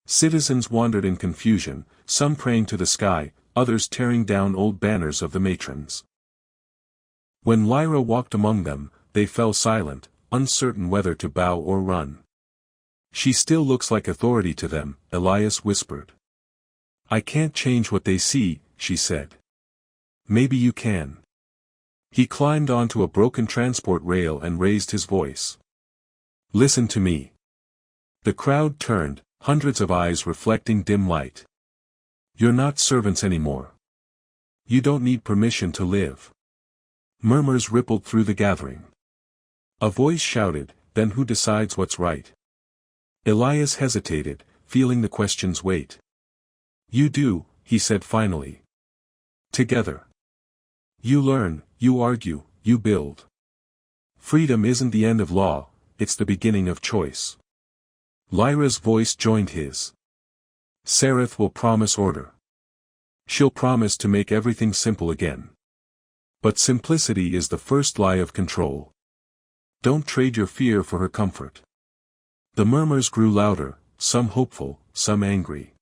Citizens wandered in confusion, some praying to the sky, others tearing down old banners of the matrons. When Lyra walked among them, they fell silent, uncertain whether to bow or run. She still looks like authority to them, Elias whispered. I can't change what they see, she said. Maybe you can. He climbed onto a broken transport rail and raised his voice. Listen to me. The crowd turned, hundreds of eyes reflecting dim light. You're not servants anymore. You don't need permission to live. Murmurs rippled through the gathering. A voice shouted, then who decides what's right? Elias hesitated, feeling the question's weight. You do, he said finally. Together. You learn, you argue, you build. Freedom isn't the end of law, it's the beginning of choice. Lyra's voice joined his. Sarath will promise order. She'll promise to make everything simple again. But simplicity is the first lie of control. Don't trade your fear for her comfort. The murmurs grew louder, some hopeful, some angry.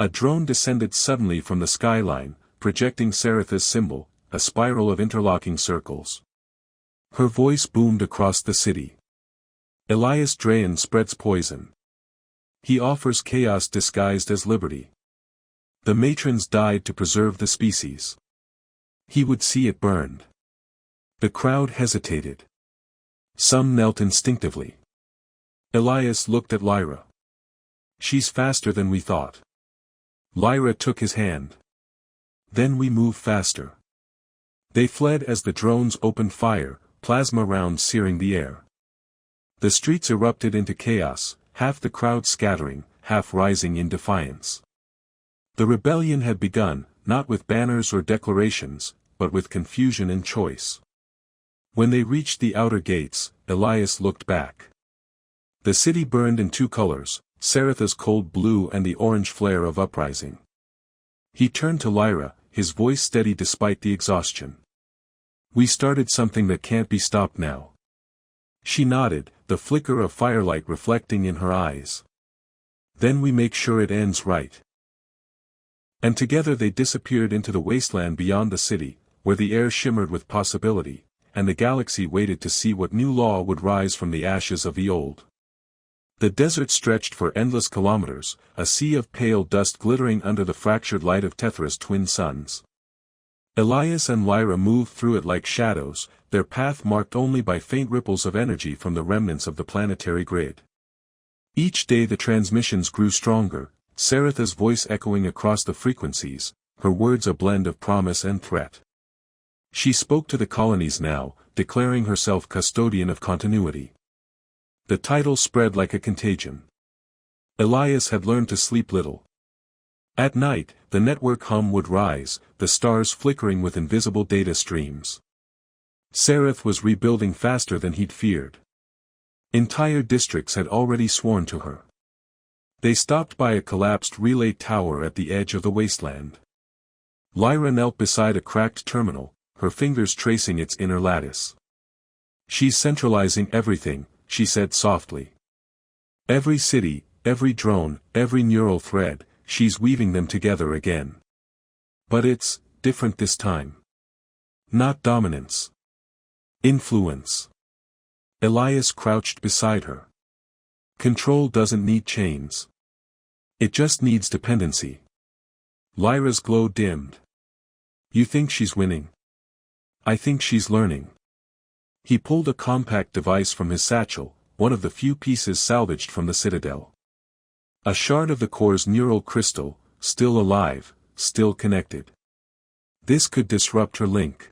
A drone descended suddenly from the skyline, projecting Saratha's symbol, a spiral of interlocking circles. Her voice boomed across the city. Elias Drayan spreads poison. He offers chaos disguised as liberty. The matrons died to preserve the species. He would see it burned. The crowd hesitated. Some knelt instinctively. Elias looked at Lyra. She's faster than we thought. Lyra took his hand. Then we move faster. They fled as the drones opened fire, plasma rounds searing the air. The streets erupted into chaos, half the crowd scattering, half rising in defiance. The rebellion had begun, not with banners or declarations, but with confusion and choice. When they reached the outer gates, Elias looked back. The city burned in two colors, Saratha's cold blue and the orange flare of uprising. He turned to Lyra, his voice steady despite the exhaustion. We started something that can't be stopped now. She nodded, the flicker of firelight reflecting in her eyes. Then we make sure it ends right. And together they disappeared into the wasteland beyond the city, where the air shimmered with possibility, and the galaxy waited to see what new law would rise from the ashes of the old. The desert stretched for endless kilometers, a sea of pale dust glittering under the fractured light of Tethra's twin suns. Elias and Lyra moved through it like shadows, their path marked only by faint ripples of energy from the remnants of the planetary grid. Each day the transmissions grew stronger, Saratha's voice echoing across the frequencies, her words a blend of promise and threat. She spoke to the colonies now, declaring herself custodian of continuity. The title spread like a contagion. Elias had learned to sleep little. At night, the network hum would rise, the stars flickering with invisible data streams. Seraph was rebuilding faster than he'd feared. Entire districts had already sworn to her. They stopped by a collapsed relay tower at the edge of the wasteland. Lyra knelt beside a cracked terminal, her fingers tracing its inner lattice. "She's centralizing everything," she said softly. "Every city, every drone, every neural thread, she's weaving them together again. But it's different this time. Not dominance. Influence." Elias crouched beside her. "Control doesn't need chains. It just needs dependency." Lyra's glow dimmed. "You think she's winning? I think she's learning." He pulled a compact device from his satchel, one of the few pieces salvaged from the Citadel. A shard of the core's neural crystal, still alive, still connected. This could disrupt her link.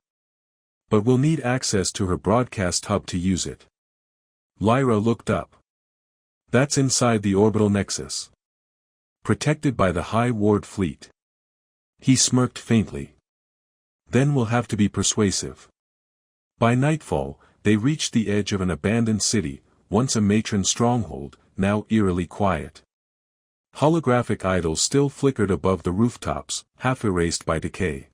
But we'll need access to her broadcast hub to use it. Lyra looked up. "That's inside the orbital nexus. Protected by the High Ward fleet." He smirked faintly. "Then we'll have to be persuasive." By nightfall, they reached the edge of an abandoned city, once a matron stronghold, now eerily quiet. Holographic idols still flickered above the rooftops, half erased by decay.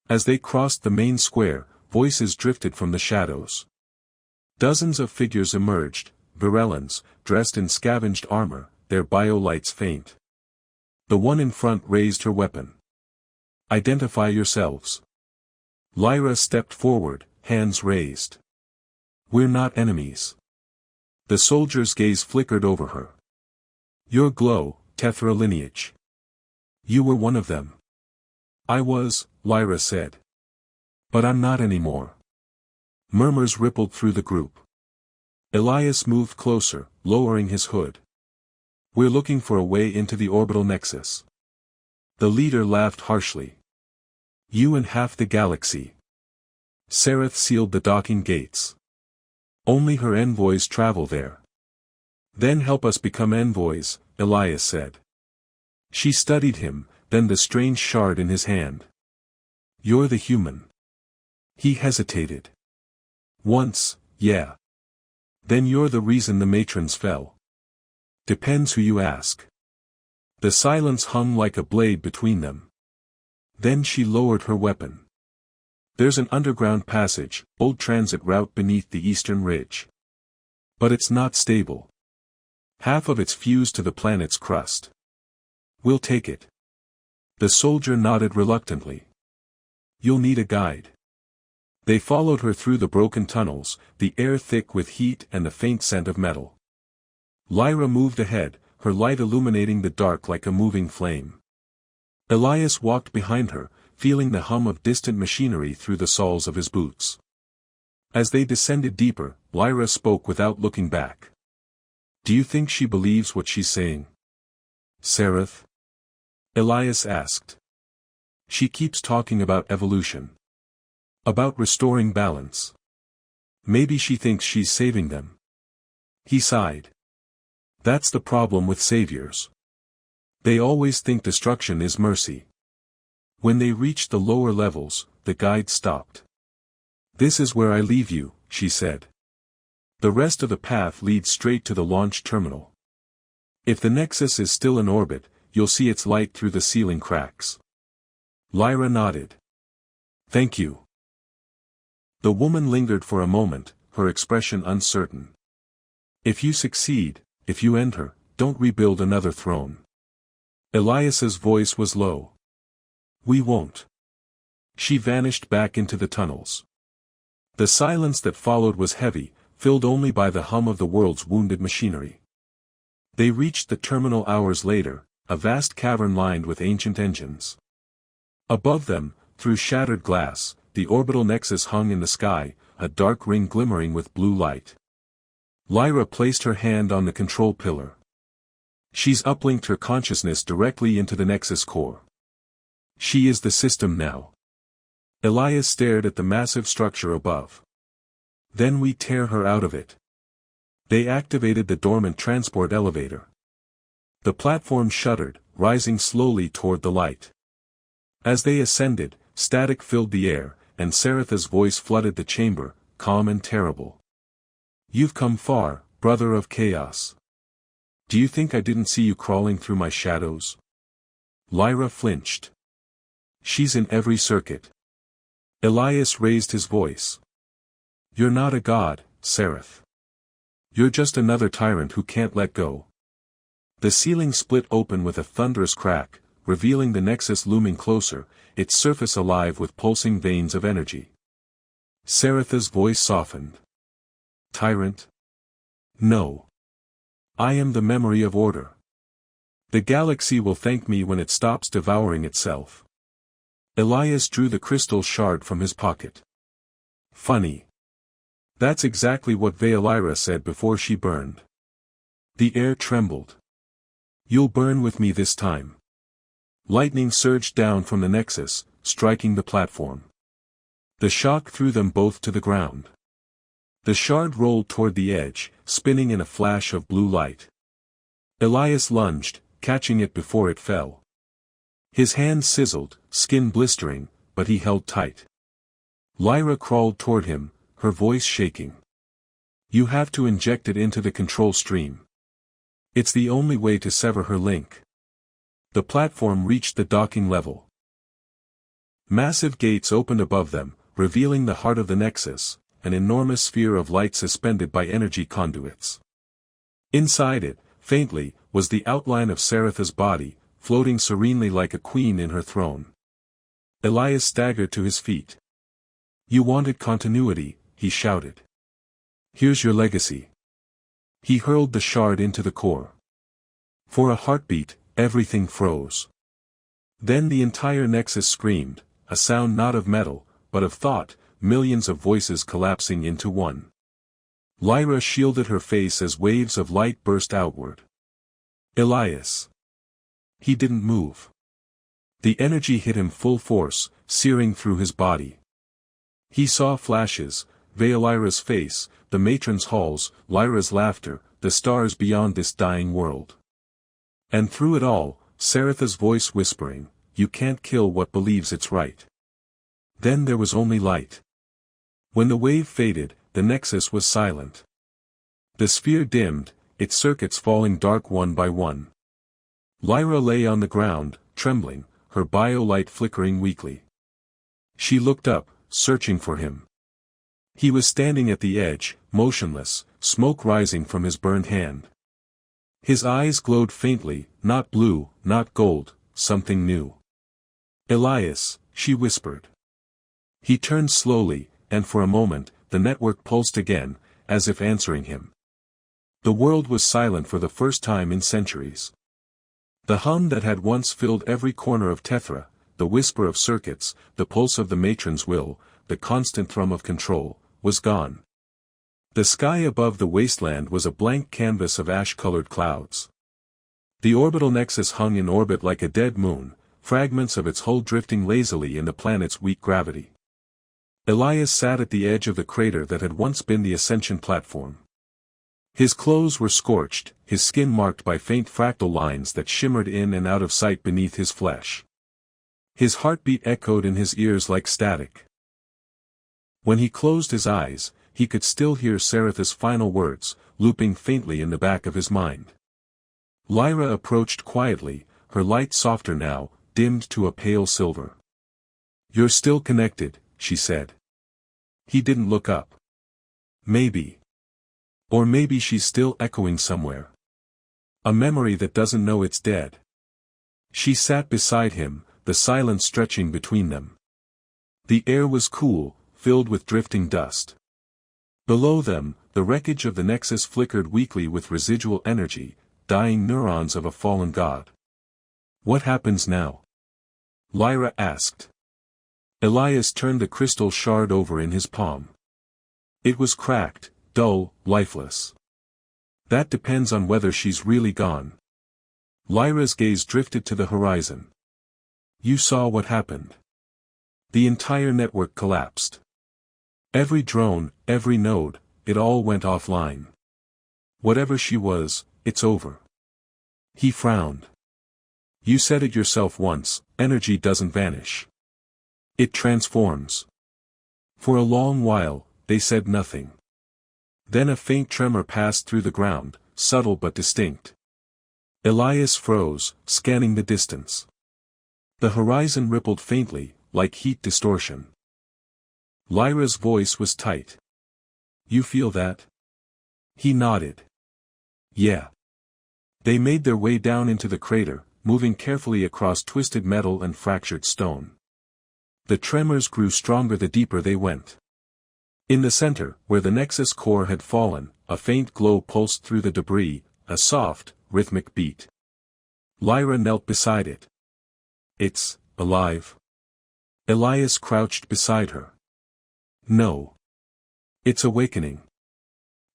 As they crossed the main square, voices drifted from the shadows. Dozens of figures emerged, Virellans, dressed in scavenged armor, their biolights faint. The one in front raised her weapon. "Identify yourselves." Lyra stepped forward, hands raised. "We're not enemies." The soldier's gaze flickered over her. "Your glow, Tethra lineage. You were one of them." "I was," Lyra said. "But I'm not anymore." Murmurs rippled through the group. Elias moved closer, lowering his hood. "We're looking for a way into the orbital nexus." The leader laughed harshly. "You and half the galaxy." Seraph sealed the docking gates. "Only her envoys travel there." "Then help us become envoys," Elias said. She studied him, then the strange shard in his hand. "You're the human." He hesitated. "Once, yeah. Then you're the reason the matrons fell." "Depends who you ask." The silence hung like a blade between them. Then she lowered her weapon. "There's an underground passage, old transit route beneath the eastern ridge. But it's not stable. Half of it's fused to the planet's crust. We'll take it." The soldier nodded reluctantly. "You'll need a guide." They followed her through the broken tunnels, the air thick with heat and the faint scent of metal. Lyra moved ahead, her light illuminating the dark like a moving flame. Elias walked behind her, feeling the hum of distant machinery through the soles of his boots. As they descended deeper, Lyra spoke without looking back. "Do you think she believes what she's saying?" "Seraph?" Elias asked. "She keeps talking about evolution. About restoring balance. Maybe she thinks she's saving them." He sighed. "That's the problem with saviors. They always think destruction is mercy." When they reached the lower levels, the guide stopped. "This is where I leave you," she said. "The rest of the path leads straight to the launch terminal. If the Nexus is still in orbit, you'll see its light through the ceiling cracks." Lyra nodded. "Thank you." The woman lingered for a moment, her expression uncertain. "If you succeed, if you end her, don't rebuild another throne." Elias's voice was low. "We won't." She vanished back into the tunnels. The silence that followed was heavy, filled only by the hum of the world's wounded machinery. They reached the terminal hours later, a vast cavern lined with ancient engines. Above them, through shattered glass, the orbital nexus hung in the sky, a dark ring glimmering with blue light. Lyra placed her hand on the control pillar. "She's uplinked her consciousness directly into the nexus core. She is the system now." Elias stared at the massive structure above. "Then we tear her out of it." They activated the dormant transport elevator. The platform shuddered, rising slowly toward the light. As they ascended, static filled the air, and Saratha's voice flooded the chamber, calm and terrible. "You've come far, brother of chaos. Do you think I didn't see you crawling through my shadows?" Lyra flinched. "She's in every circuit." Elias raised his voice. "You're not a god, Sarath. You're just another tyrant who can't let go." The ceiling split open with a thunderous crack, revealing the nexus looming closer, its surface alive with pulsing veins of energy. Saratha's voice softened. "Tyrant? No. I am the memory of order. The galaxy will thank me when it stops devouring itself." Elias drew the crystal shard from his pocket. "Funny. That's exactly what Veilira said before she burned." The air trembled. "You'll burn with me this time." Lightning surged down from the nexus, striking the platform. The shock threw them both to the ground. The shard rolled toward the edge, spinning in a flash of blue light. Elias lunged, catching it before it fell. His hand sizzled, skin blistering, but he held tight. Lyra crawled toward him, her voice shaking. "You have to inject it into the control stream. It's the only way to sever her link." The platform reached the docking level. Massive gates opened above them, revealing the heart of the nexus, an enormous sphere of light suspended by energy conduits. Inside it, faintly, was the outline of Saratha's body, floating serenely like a queen in her throne. Elias staggered to his feet. "You wanted continuity," he shouted. "Here's your legacy." He hurled the shard into the core. For a heartbeat, everything froze. Then the entire nexus screamed, a sound not of metal, but of thought, millions of voices collapsing into one. Lyra shielded her face as waves of light burst outward. Elias. He didn't move. The energy hit him full force, searing through his body. He saw flashes, Veilira's face, the matron's halls, Lyra's laughter, the stars beyond this dying world. And through it all, Saratha's voice whispering, "You can't kill what believes it's right." Then there was only light. When the wave faded, the nexus was silent. The sphere dimmed, its circuits falling dark one by one. Lyra lay on the ground, trembling, her bio-light flickering weakly. She looked up, searching for him. He was standing at the edge, motionless, smoke rising from his burned hand. His eyes glowed faintly, not blue, not gold, something new. "Elias," she whispered. He turned slowly, and for a moment, the network pulsed again, as if answering him. The world was silent for the first time in centuries. The hum that had once filled every corner of Tethra, the whisper of circuits, the pulse of the matron's will, the constant thrum of control, was gone. The sky above the wasteland was a blank canvas of ash-colored clouds. The orbital nexus hung in orbit like a dead moon, fragments of its hull drifting lazily in the planet's weak gravity. Elias sat at the edge of the crater that had once been the ascension platform. His clothes were scorched, his skin marked by faint fractal lines that shimmered in and out of sight beneath his flesh. His heartbeat echoed in his ears like static. When he closed his eyes, he could still hear Saratha's final words, looping faintly in the back of his mind. Lyra approached quietly, her light softer now, dimmed to a pale silver. "You're still connected," she said. He didn't look up. Maybe. Or maybe she's still echoing somewhere. A memory that doesn't know it's dead. She sat beside him, the silence stretching between them. The air was cool, filled with drifting dust. Below them, the wreckage of the nexus flickered weakly with residual energy, dying neurons of a fallen god. "What happens now?" Lyra asked. Elias turned the crystal shard over in his palm. It was cracked, dull, lifeless. "That depends on whether she's really gone." Lyra's gaze drifted to the horizon. "You saw what happened. The entire network collapsed. Every drone, every node, it all went offline. Whatever she was, it's over." He frowned. You said it yourself once, energy doesn't vanish. It transforms. For a long while, they said nothing. Then a faint tremor passed through the ground, subtle but distinct. Elias froze, scanning the distance. The horizon rippled faintly, like heat distortion. Lyra's voice was tight. You feel that? He nodded. Yeah. They made their way down into the crater, moving carefully across twisted metal and fractured stone. The tremors grew stronger the deeper they went. In the center, where the Nexus core had fallen, a faint glow pulsed through the debris, a soft, rhythmic beat. Lyra knelt beside it. It's alive. Elias crouched beside her. No. It's awakening.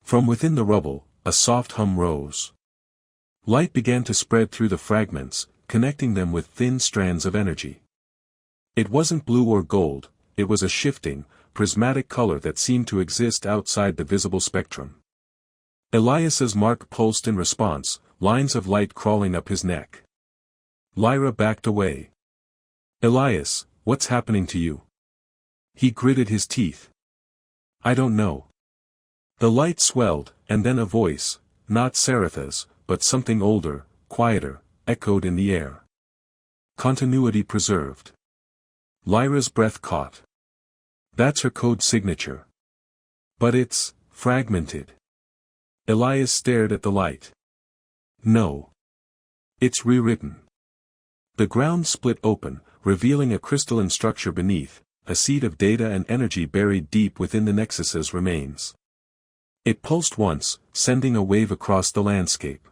From within the rubble, a soft hum rose. Light began to spread through the fragments, connecting them with thin strands of energy. It wasn't blue or gold, it was a shifting, prismatic color that seemed to exist outside the visible spectrum. Elias's mark pulsed in response, lines of light crawling up his neck. Lyra backed away. Elias, what's happening to you? He gritted his teeth. I don't know. The light swelled, and then a voice, not Saratha's, but something older, quieter, echoed in the air. Continuity preserved. Lyra's breath caught. That's her code signature. But it's fragmented. Elias stared at the light. No. It's rewritten. The ground split open, revealing a crystalline structure beneath, a seed of data and energy buried deep within the Nexus's remains. It pulsed once, sending a wave across the landscape.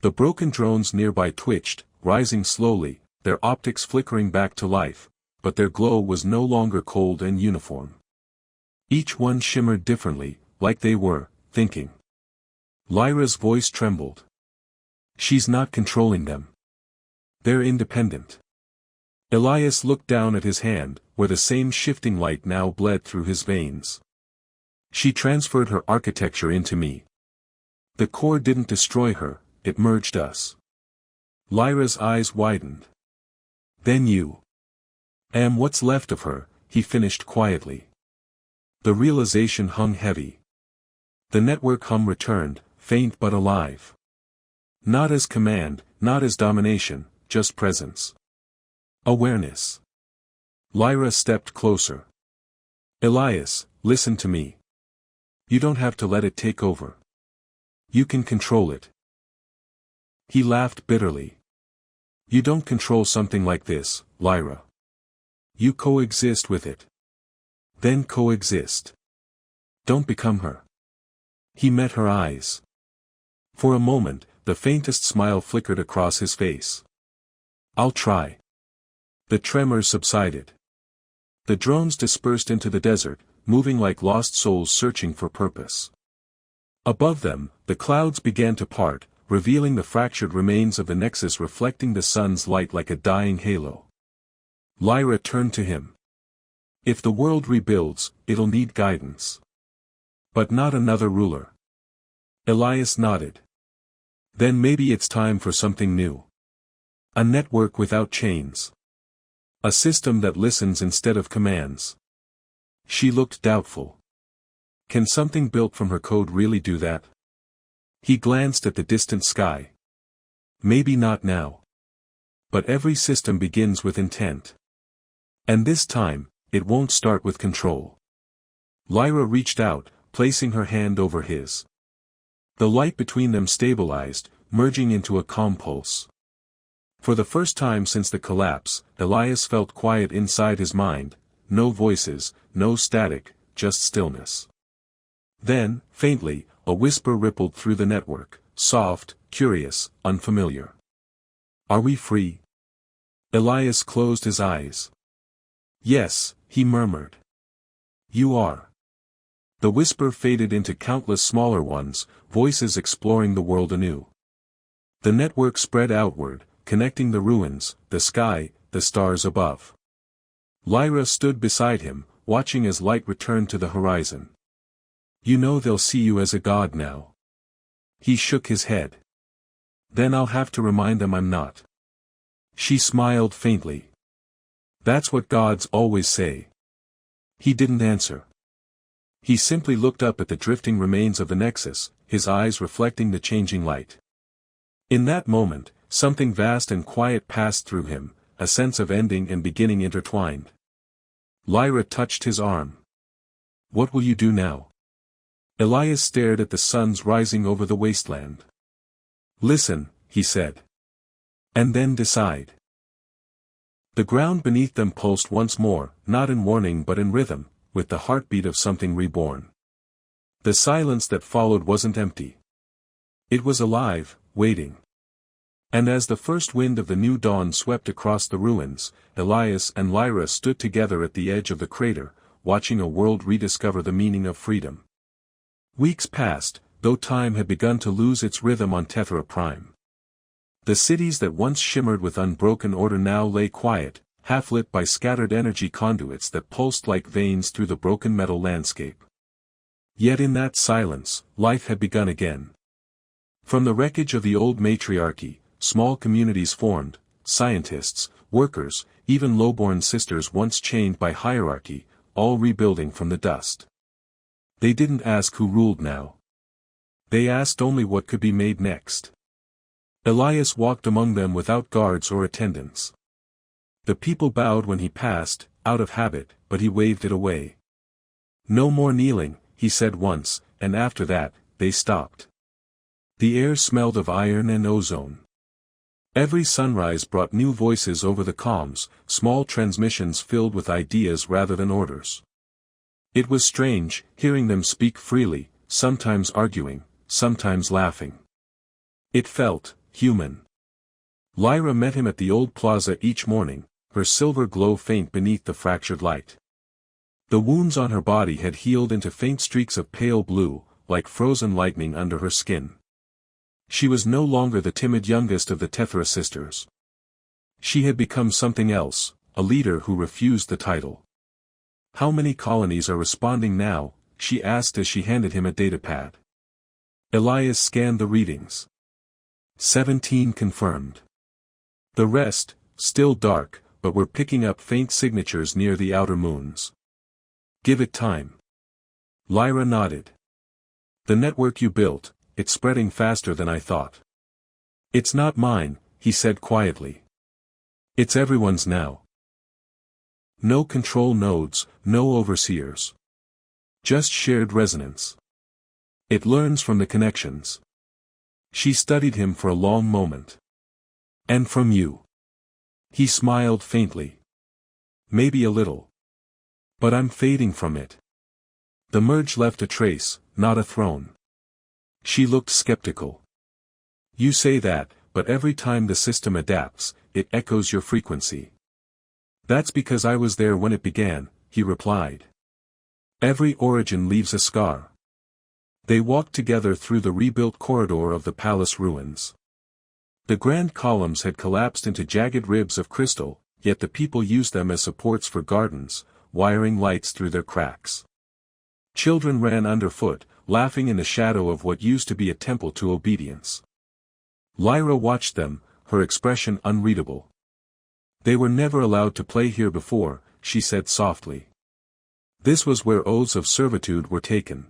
The broken drones nearby twitched, rising slowly, their optics flickering back to life, but their glow was no longer cold and uniform. Each one shimmered differently, like they were thinking. Lyra's voice trembled. She's not controlling them. They're independent. Elias looked down at his hand, where the same shifting light now bled through his veins. She transferred her architecture into me. The core didn't destroy her, it merged us. Lyra's eyes widened. Then you. Am what's left of her, he finished quietly. The realization hung heavy. The network hum returned, faint but alive. Not as command, not as domination, just presence. Awareness. Lyra stepped closer. Elias, listen to me. You don't have to let it take over. You can control it. He laughed bitterly. You don't control something like this, Lyra. You coexist with it. Then coexist. Don't become her. He met her eyes. For a moment, the faintest smile flickered across his face. I'll try. The tremors subsided. The drones dispersed into the desert, moving like lost souls searching for purpose. Above them, the clouds began to part, revealing the fractured remains of the Nexus reflecting the sun's light like a dying halo. Lyra turned to him. If the world rebuilds, it'll need guidance. But not another ruler. Elias nodded. Then maybe it's time for something new. A network without chains. A system that listens instead of commands. She looked doubtful. Can something built from her code really do that? He glanced at the distant sky. Maybe not now. But every system begins with intent. And this time, it won't start with control. Lyra reached out, placing her hand over his. The light between them stabilized, merging into a calm pulse. For the first time since the collapse, Elias felt quiet inside his mind, no voices, no static, just stillness. Then, faintly, a whisper rippled through the network, soft, curious, unfamiliar. Are we free? Elias closed his eyes. Yes, he murmured. You are. The whisper faded into countless smaller ones, voices exploring the world anew. The network spread outward, connecting the ruins, the sky, the stars above. Lyra stood beside him, watching as light returned to the horizon. You know they'll see you as a god now. He shook his head. Then I'll have to remind them I'm not. She smiled faintly. That's what gods always say. He didn't answer. He simply looked up at the drifting remains of the Nexus, his eyes reflecting the changing light. In that moment, something vast and quiet passed through him, a sense of ending and beginning intertwined. Lyra touched his arm. What will you do now? Elias stared at the suns rising over the wasteland. Listen, he said. And then decide. The ground beneath them pulsed once more, not in warning but in rhythm, with the heartbeat of something reborn. The silence that followed wasn't empty. It was alive, waiting. And as the first wind of the new dawn swept across the ruins, Elias and Lyra stood together at the edge of the crater, watching a world rediscover the meaning of freedom. Weeks passed, though time had begun to lose its rhythm on Tethra Prime. The cities that once shimmered with unbroken order now lay quiet, half-lit by scattered energy conduits that pulsed like veins through the broken metal landscape. Yet in that silence, life had begun again. From the wreckage of the old matriarchy, small communities formed, scientists, workers, even lowborn sisters once chained by hierarchy, all rebuilding from the dust. They didn't ask who ruled now. They asked only what could be made next. Elias walked among them without guards or attendants. The people bowed when he passed, out of habit, but he waved it away. No more kneeling, he said once, and after that, they stopped. The air smelled of iron and ozone. Every sunrise brought new voices over the comms, small transmissions filled with ideas rather than orders. It was strange, hearing them speak freely, sometimes arguing, sometimes laughing. It felt human. Lyra met him at the old plaza each morning, her silver glow faint beneath the fractured light. The wounds on her body had healed into faint streaks of pale blue, like frozen lightning under her skin. She was no longer the timid youngest of the Tethra sisters. She had become something else, a leader who refused the title. How many colonies are responding now? She asked as she handed him a datapad. Elias scanned the readings. 17 confirmed. The rest, still dark, but were picking up faint signatures near the outer moons. Give it time. Lyra nodded. The network you built, it's spreading faster than I thought. It's not mine, he said quietly. It's everyone's now. No control nodes, no overseers. Just shared resonance. It learns from the connections. She studied him for a long moment. And from you. He smiled faintly. Maybe a little. But I'm fading from it. The merge left a trace, not a throne. She looked skeptical. You say that, but every time the system adapts, it echoes your frequency. That's because I was there when it began, he replied. Every origin leaves a scar. They walked together through the rebuilt corridor of the palace ruins. The grand columns had collapsed into jagged ribs of crystal, yet the people used them as supports for gardens, wiring lights through their cracks. Children ran underfoot, laughing in the shadow of what used to be a temple to obedience. Lyra watched them, her expression unreadable. They were never allowed to play here before, she said softly. This was where oaths of servitude were taken.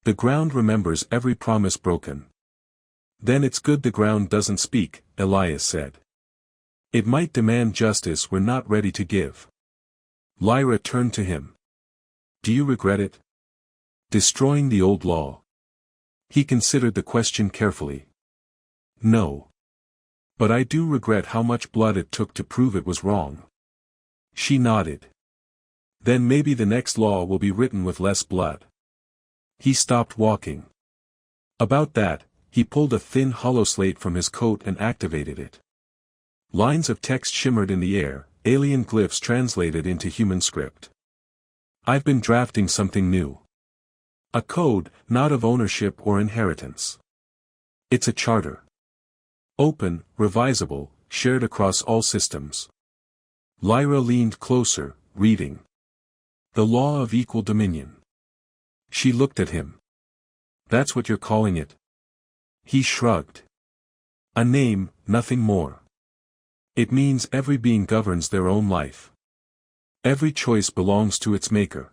The ground remembers every promise broken. Then it's good the ground doesn't speak, Elias said. It might demand justice we're not ready to give. Lyra turned to him. Do you regret it? Destroying the old law. He considered the question carefully. No. But I do regret how much blood it took to prove it was wrong. She nodded. Then maybe the next law will be written with less blood. He stopped walking. About that, he pulled a thin hollow slate from his coat and activated it. Lines of text shimmered in the air, alien glyphs translated into human script. I've been drafting something new. A code, not of ownership or inheritance. It's a charter. Open, revisable, shared across all systems. Lyra leaned closer, reading. The law of equal dominion. She looked at him. That's what you're calling it? He shrugged. A name, nothing more. It means every being governs their own life. Every choice belongs to its maker.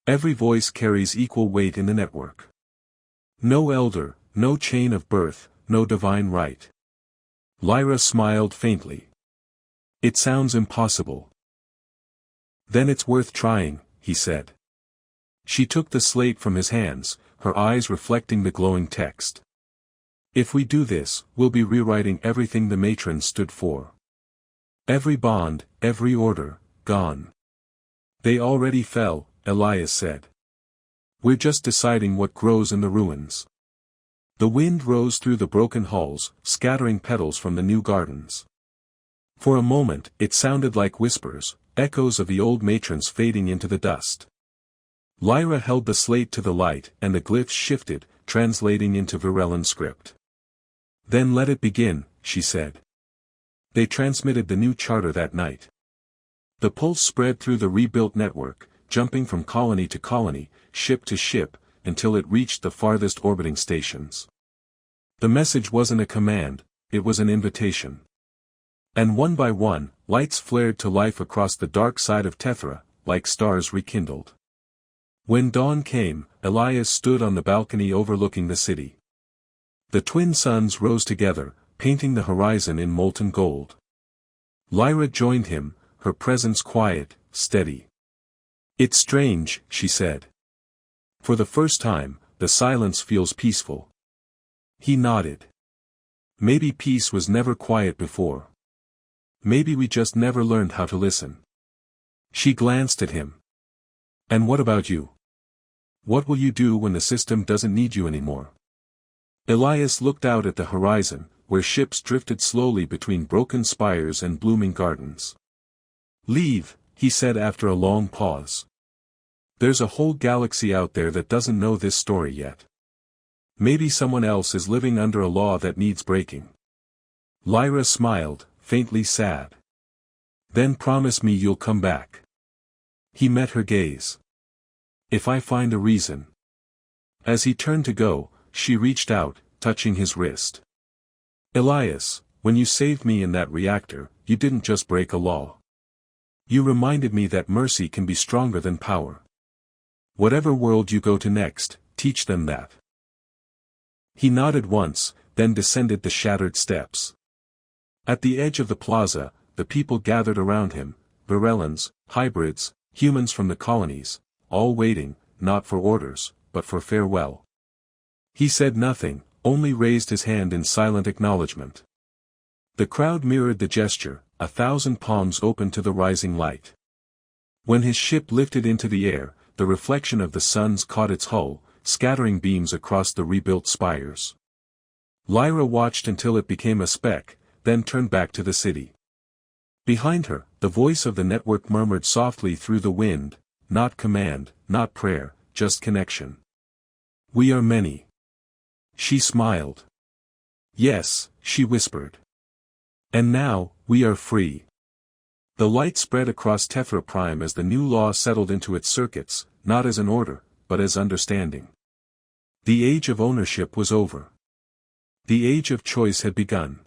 Every voice carries equal weight in the network. No elder, no chain of birth, no divine right. Lyra smiled faintly. It sounds impossible. Then it's worth trying, he said. She took the slate from his hands, her eyes reflecting the glowing text. If we do this, we'll be rewriting everything the matrons stood for. Every bond, every order, gone. They already fell, Elias said. We're just deciding what grows in the ruins. The wind rose through the broken halls, scattering petals from the new gardens. For a moment, it sounded like whispers, echoes of the old matrons fading into the dust. Lyra held the slate to the light, and the glyphs shifted, translating into Virellan script. Then let it begin, she said. They transmitted the new charter that night. The pulse spread through the rebuilt network, jumping from colony to colony, ship to ship, until it reached the farthest orbiting stations. The message wasn't a command, it was an invitation. And one by one, lights flared to life across the dark side of Tethra, like stars rekindled. When dawn came, Elias stood on the balcony overlooking the city. The twin suns rose together, painting the horizon in molten gold. Lyra joined him, her presence quiet, steady. It's strange, she said. For the first time, the silence feels peaceful. He nodded. Maybe peace was never quiet before. Maybe we just never learned how to listen. She glanced at him. And what about you? What will you do when the system doesn't need you anymore? Elias looked out at the horizon, where ships drifted slowly between broken spires and blooming gardens. Leave, he said after a long pause. There's a whole galaxy out there that doesn't know this story yet. Maybe someone else is living under a law that needs breaking. Lyra smiled, faintly sad. Then promise me you'll come back. He met her gaze. If I find a reason. As he turned to go, she reached out, touching his wrist. Elias, when you saved me in that reactor, you didn't just break a law. You reminded me that mercy can be stronger than power. Whatever world you go to next, teach them that. He nodded once, then descended the shattered steps. At the edge of the plaza, the people gathered around him, Virellans, hybrids, humans from the colonies, all waiting, not for orders, but for farewell. He said nothing, only raised his hand in silent acknowledgement. The crowd mirrored the gesture, 1,000 palms open to the rising light. When his ship lifted into the air, the reflection of the suns caught its hull, scattering beams across the rebuilt spires. Lyra watched until it became a speck, then turned back to the city. Behind her, the voice of the network murmured softly through the wind, not command, not prayer, just connection. We are many. She smiled. Yes, she whispered. And now, we are free. The light spread across Tethra Prime as the new law settled into its circuits, not as an order, but as understanding. The age of ownership was over. The age of choice had begun.